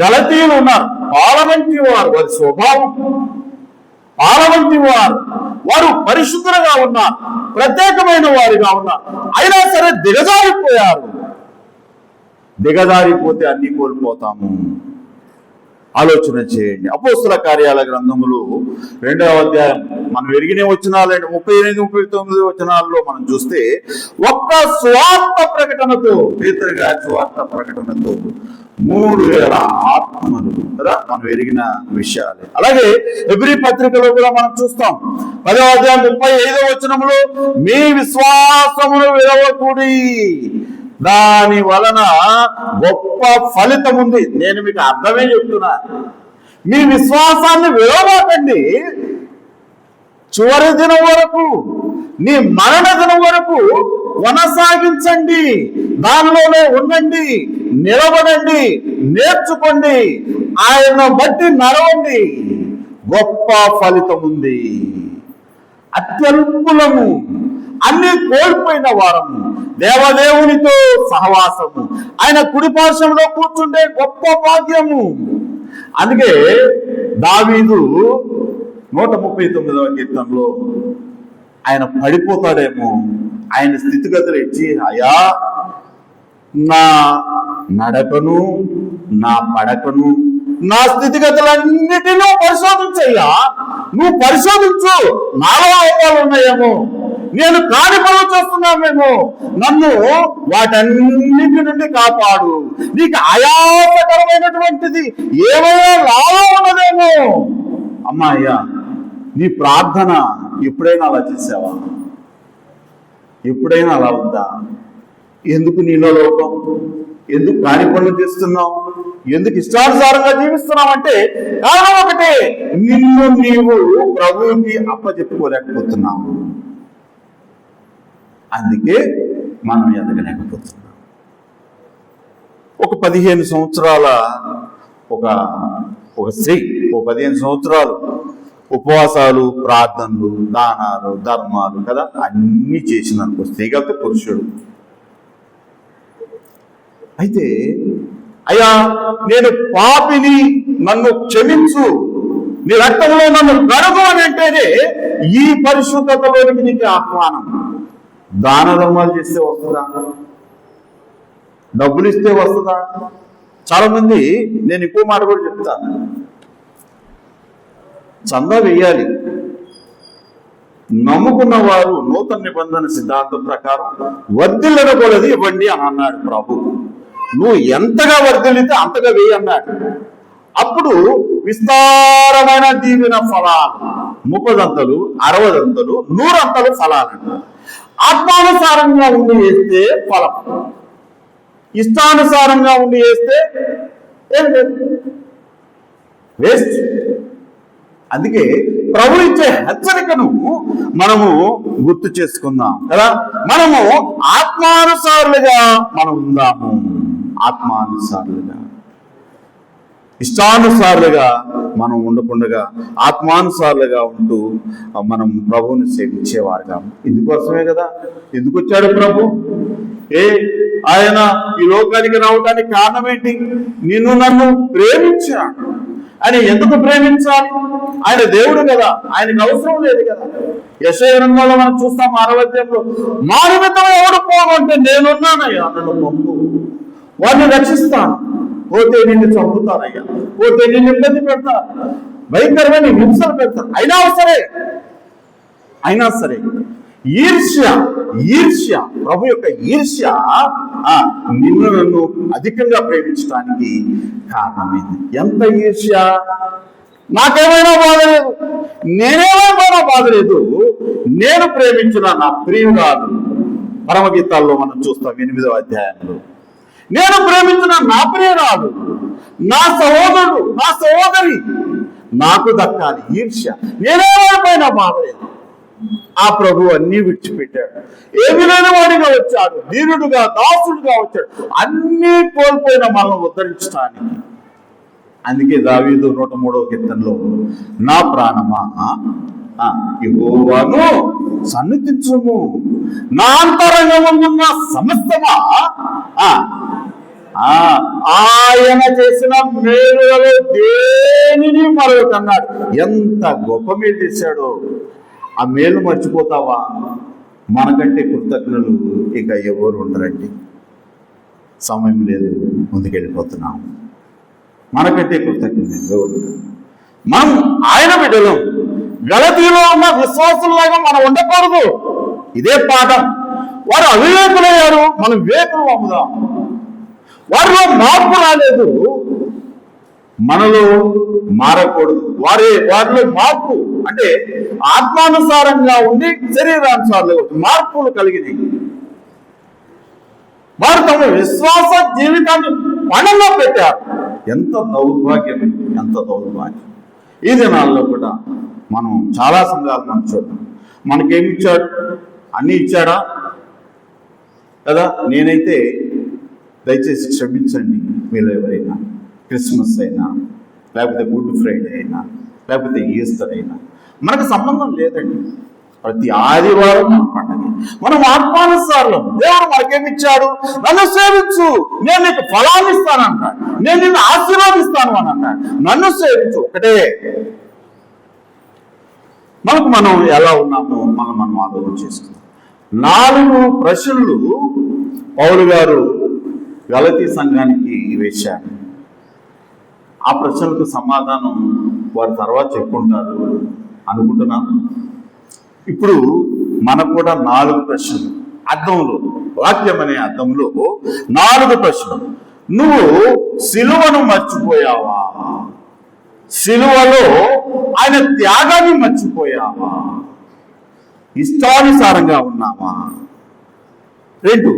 గలతీయులు ఉన్నారు. పాలవంటి వారు, వారి స్వభావం పాలవంటి వారు పరిశుద్ధులుగా ఉన్నారు, ప్రత్యేకమైన వారిగా ఉన్నారు. అయినా సరే దిగజారిపోతే అన్ని కోల్పోతాము. ఆలోచన చేయండి. అపోస్తుల కార్యాల గ్రంథములు 2వ అధ్యాయం మనం ఎరిగిన వచనాలు 38-39 వచనాల్లో మనం చూస్తే, ఒక్క స్వార్థ ప్రకటనతో, పేతురు గారి స్వార్థ ప్రకటనతో 3000 ఆత్మలు కదా, మనం ఎరిగిన విషయాలే. అలాగే హెబ్రీ పత్రికలో కూడా మనం చూస్తాం 10వ అధ్యాయం 35వ వచనంలో, మీ విశ్వాసమును విడవకుడి, దాని వలన గొప్ప ఫలితం ఉంది. నేను మీకు అర్థమే చెప్తున్నా, మీ విశ్వాసాన్ని విడవకండి. చివరి దినం వరకు, నీ మరణ దినం వరకు కొనసాగించండి, దానిలోనే ఉండండి, నిలబడండి, నేర్చుకోండి, ఆయన బట్టి నడవండి, గొప్ప ఫలితం ఉంది. అత్యల్పులము, అన్ని కోల్పోయిన వారము, దేవదేవునితో సహవాసము, ఆయన కుడిపార్శ్వంలో కూర్చుండే గొప్ప భాగ్యము. అందుకే దావీదు 139వ కీర్తనలో ఆయన పడిపోతాడేమో, ఆయన స్థితిగతులు ఇచ్చి, అయ్యా నా నడకను, నా పడకను, నా స్థితిగతులన్నిటిలో పరిశోధించయ్యా, నువ్వు పరిశోధించు, నాలో లోపాలు ఉన్నాయేమో, నేను కాని పనులు చేస్తున్నామేమో, నన్ను వాటన్నిటి నుండి కాపాడు, నీకు ఆయాసకరమైనటువంటిది ఏమైనా లాభం ఉన్నదేమో. అయ్యా నీ ప్రార్థన ఎప్పుడైనా అలా చేసావా? ఎప్పుడైనా అలా ఉందా? ఎందుకు నీలో లోపం? ఎందుకు కాని పనులు చేస్తున్నావు? ఎందుకు ఇష్టానుసారంగా జీవిస్తున్నావు అంటే కారణం ఒకటే, నిన్ను నీవు ప్రభువుకి అప్పచెప్పుకోలేకపోతున్నావు. అందుకే మనం ఎదగలేకపోతున్నాం. ఒక 15 సంవత్సరాల ఒక స్త్రీ 15 సంవత్సరాలు ఉపవాసాలు, ప్రార్థనలు, దానాలు, ధర్మాలు కదా అన్నీ చేసినందుకు స్త్రీ కాబట్టి పురుషుడు. అయితే అయ్యా నేను పాపిని, నన్ను క్షమించు, నీ రక్తంలో నన్ను కడుగు అని అంటేనే ఈ పరిశుద్ధతలోనికి నీకు ఆహ్వానం. దాన ధర్మాలు చేస్తే వస్తుందా? డబ్బులు ఇస్తే వస్తుందా? చాలా మంది, నేను ఇంకో మాట కూడా చెప్తాను, చందా వేయాలి. నమ్ముకున్న వారు నూతన నిబంధన సిద్ధాంతం ప్రకారం వర్ధిల్లడకూడదు ఇవ్వండి అని అన్నాడు ప్రభు. నువ్వు ఎంతగా వర్ధిల్లితే అంతగా వేయి అన్నాడు. అప్పుడు విస్తారమైన దీవెన ఫలాలు 30 అంతలు 60 అంతలు 100 అంతలు ఫలాలంట. ఆత్మానుసారంగా ఉండి వేస్తే ఫలం, ఇష్టానుసారంగా ఉండి వేస్తే ఏం లేదు, వేస్ట్. అందుకే ప్రభు ఇచ్చే హెచ్చరికను మనము గుర్తు చేసుకుందాం కదా. మనము ఆత్మానుసారులుగా మనం ఉందాము, ఆత్మానుసారులుగా. ఇష్టానుసారులుగా మనం ఉండకుండగా ఆత్మానుసారులుగా ఉంటూ మనం ప్రభువుని సేవించేవారుగా. ఇందుకోసమే కదా, ఎందుకు వచ్చాడు ప్రభు? ఆయన ఈ లోకానికి రావడానికి కారణం ఏంటి? నిన్ను నన్ను ప్రేమించాడు. ఆయన ఎందుకు ప్రేమించాలి? ఆయన దేవుడు కదా, ఆయనకు అవసరం లేదు కదా. యెషయా గ్రంథంలో మనం చూస్తాం 60వ అధ్యాయంలో, మా నిమిత్తం ఎవడు పోగొంటే నేనున్నానయ్యా, నన్ను పంపు, వాడిని రక్షిస్తాను. పోతే నిన్ను చంపుతానయ్యా, పోతే నిన్ను ఇబ్బంది పెడతాను, భయంకరమైన హింసలు పెడతాను. అయినా సరే ఈర్ష్య, ప్రభు యొక్క ఈర్ష్య నిన్ను నన్ను అధికంగా ప్రేమించడానికి కారణమైంది. ఎంత ఈర్ష్య! నాకేమైనా బాధ లేదు, నేనేమైనా బాధ లేదు, నేను ప్రేమించిన నా ప్రియురాలు, పరమగీతాల్లో మనం చూస్తాం 8వ అధ్యాయంలో, నేను ప్రేమించిన నా ప్రియురాలు, నా సహోదరుడు, నా సహోదరి నాకు దక్కాలి. ఈర్ష్య, నేనేమైనా బాధ లేదు. ఆ ప్రభు అన్ని విడిచిపెట్టాడు, ఏమి లేని వాడిగా వచ్చాడు, దీనుడుగా దాసుడుగా వచ్చాడు, అన్నీ కోల్పోయిన మనల్ని ఉద్ధరించడానికి. అందుకే దావీదు 103వ కీర్తనలో, నా ప్రాణమా యెహోవాను సన్నిధించుము, నా అంతరంగమున్న సమస్తమా ఆయన చేసిన మేలులలో దేనిని మరొకన్నాడు. ఎంత గొప్ప మేలు చేశాడో! ఆ మేలు మర్చిపోతావా? మనకంటే కృతజ్ఞులు ఇక ఎవరు ఉండరండి. సమయం లేదు, ముందుకెళ్ళిపోతున్నాం. మనకంటే కృతజ్ఞులు ఎవరు? మనం ఆయన బిడ్డలం. గలతీలో ఉన్న విశ్వాసులాగా మనం ఉండకూడదు. ఇదే పాఠం. వారు అవివేకులయ్యారు, మనం వివేకులు అమ్ముదాం. వారిలో మార్పు రాలేదు, మనలో మారకూడదు. వారిలో మార్పు అంటే ఆత్మానుసారంగా ఉండి శరీరానుసారంగా మార్పులు కలిగినాయి. వారు తమ విశ్వాస జీవితాన్ని పణంగా పెట్టారు. ఎంత దౌర్భాగ్యం! ఈ దినాల్లో కూడా మనం చాలా సంఘాలు మనం చూద్దాం. మనకేమి ఇచ్చాడు? అన్నీ ఇచ్చాడా కదా. నేనైతే దయచేసి క్షమించండి, మీరు ఎవరైనా క్రిస్మస్ అయినా, లేకపోతే గుడ్ ఫ్రైడే అయినా, లేకపోతే ఈస్టర్ అయినా, మనకు సంబంధం లేదండి. ప్రతి ఆదివారం మన పండుగ. మనం ఆత్మానుసారం. దేవుడు మనకేమిచ్చాడు? నన్ను సేవించు, నేను నీకు ఫలాన్ని ఇస్తాను అన్నాడు, నేను నిన్ను ఆశీర్వాదిస్తాను అని అన్నాడు. నన్ను సేవించు, ఒకటే. మనం ఎలా ఉన్నామో మనం ఆలోచన చేసుకుందాం. 4 ప్రశ్నలు పౌలు గారు గలతీ సంఘానికి వేశాడు. ఆ ప్రశ్నలకు సమాధానం వారి తర్వాత చెప్పుకుంటారు అనుకుంటున్నాను. ఇప్పుడు మనకు కూడా 4 ప్రశ్నలు అర్థంలో, వాక్యం అనే అర్థంలో 4 ప్రశ్నలు. నువ్వు సిలువను మర్చిపోయావా? సిలువలో ఆయన త్యాగాన్ని మర్చిపోయావా? ఇష్టానుసారంగా ఉన్నావా? 2,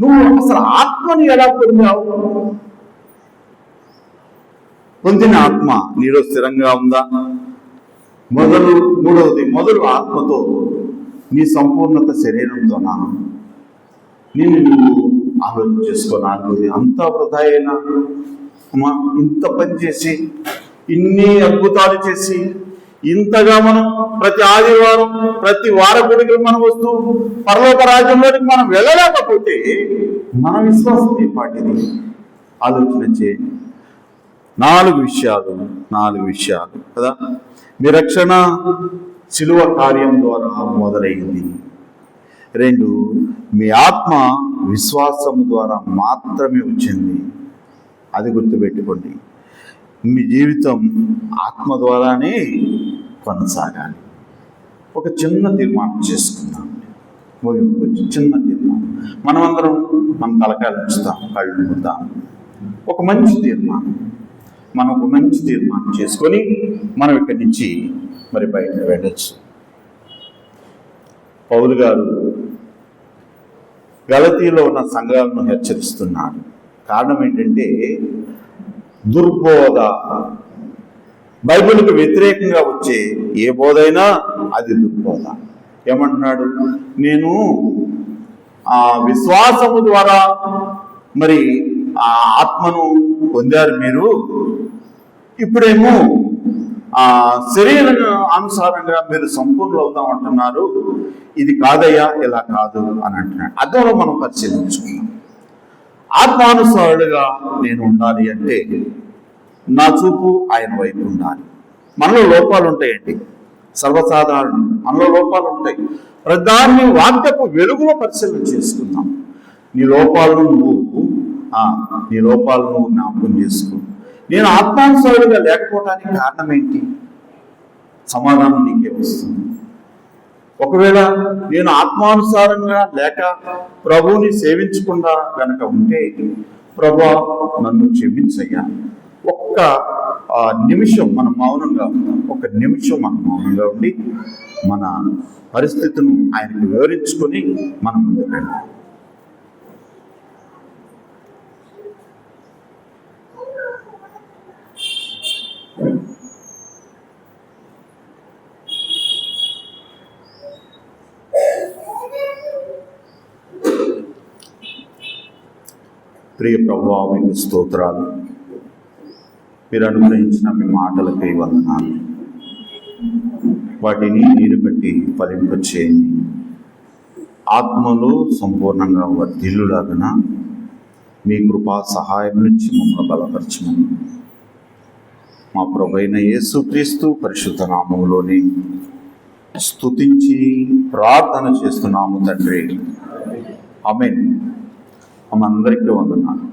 నువ్వు అసలు ఆత్మని ఎలా పొందావు? పొందిన ఆత్మ నీలో స్థిరంగా ఉందా? మూడవది, మొదలు ఆత్మతో నీ సంపూర్ణత శరీరంతోనా? నేను నువ్వు ఆలోచన చేసుకో. 4వది, అంతా వృధా అయినా అమ్మా, ఇంత పని చేసి, ఇన్ని అద్భుతాలు చేసి, ఇంతగా మనం ప్రతి ఆదివారం, ప్రతి వారగుడికి మనం వస్తూ పరలోక రాజ్యంలోకి మనం వెళ్ళలేకపోతే మన విశ్వాసం ఏ పాటిది? ఆలోచన చేయండి. 4 విషయాలు కదా. మీ రక్షణ శిలువ కార్యం ద్వారా మొదలైంది. 2, మీ ఆత్మ విశ్వాసం ద్వారా మాత్రమే వచ్చింది. అది గుర్తుపెట్టుకోండి. మీ జీవితం ఆత్మ ద్వారానే కొనసాగాలి. ఒక చిన్న తీర్మానం చేసుకుందాం. చిన్న తీర్మానం. మనమందరం మన తలకాయలు ఉంచుతాం, కళ్ళు ఉంచుతాం. ఒక మంచి తీర్మానం. మనం ఒక మంచి తీర్మానం చేసుకొని మనం ఇక్కడి నుంచి మరి బయటకు వెళ్ళచ్చు. పౌలు గారు గలతీలో ఉన్న సంఘాలను హెచ్చరిస్తున్నాడు. కారణం ఏంటంటే దుర్బోధ, బైబిల్కు వ్యతిరేకంగా వచ్చే ఏ బోధైనా అది దుర్బోధ. ఏమంటున్నాడు? నేను విశ్వాసము ద్వారా మరి ఆ ఆత్మను పొందారు మీరు, ఇప్పుడేమో శరీర అనుసారంగా మీరు సంపూర్ణులు అవుతాం అంటున్నారు. ఇది కాదయ్యా, ఇలా కాదు అని అంటున్నాడు. అర్థంలో మనం పరిశీలించుకున్నాం. ఆత్మానుసారుడుగా నేను ఉండాలి అంటే నా చూపు ఆయన వైపు ఉండాలి. మనలో లోపాలు ఉంటాయండి, సర్వసాధారణం. మనలో లోపాలు ఉంటాయి. ప్రధాన్ని వాక్యపు వెలుగులో పరిశీలన చేసుకుందాం. నీ లోపాలను నువ్వు జ్ఞాపకం చేసుకో. నేను ఆత్మానుసారుడుగా లేకపోవటానికి కారణం ఏంటి? సమాధానం నీకే వస్తుంది. ఒకవేళ నేను ఆత్మానుసారంగా లేక ప్రభువుని సేవించకుండా గనక ఉంటే, ప్రభువా నన్ను క్షమించయ్యా, ఒక్క నిమిషం మనం మౌనంగా ఉందాం. ఒక నిమిషం మనం మౌనంగా ఉండి మన పరిస్థితిని ఆయనకు వివరించుకొని మనం ముందుకు వెళ్దాం. ప్రియ ప్రభువా, మీకు స్తోత్రాలు. మీరు అనుగ్రహించిన మీ మాటలకై వందనాలు. వాటిని నీరు కట్టి ఫలింపచేయండి. ఆత్మలో సంపూర్ణంగా వర్ధిల్లులాగన మీ కృపా సహాయం నుంచి మమ్మల్ని బలపరచమని మా ప్రభువైన యేసుక్రీస్తు పరిశుద్ధ నామములోని స్తుతించి ప్రార్థన చేస్తున్నాము తండ్రి. ఆమేన్. అందరికీ వందనాలు.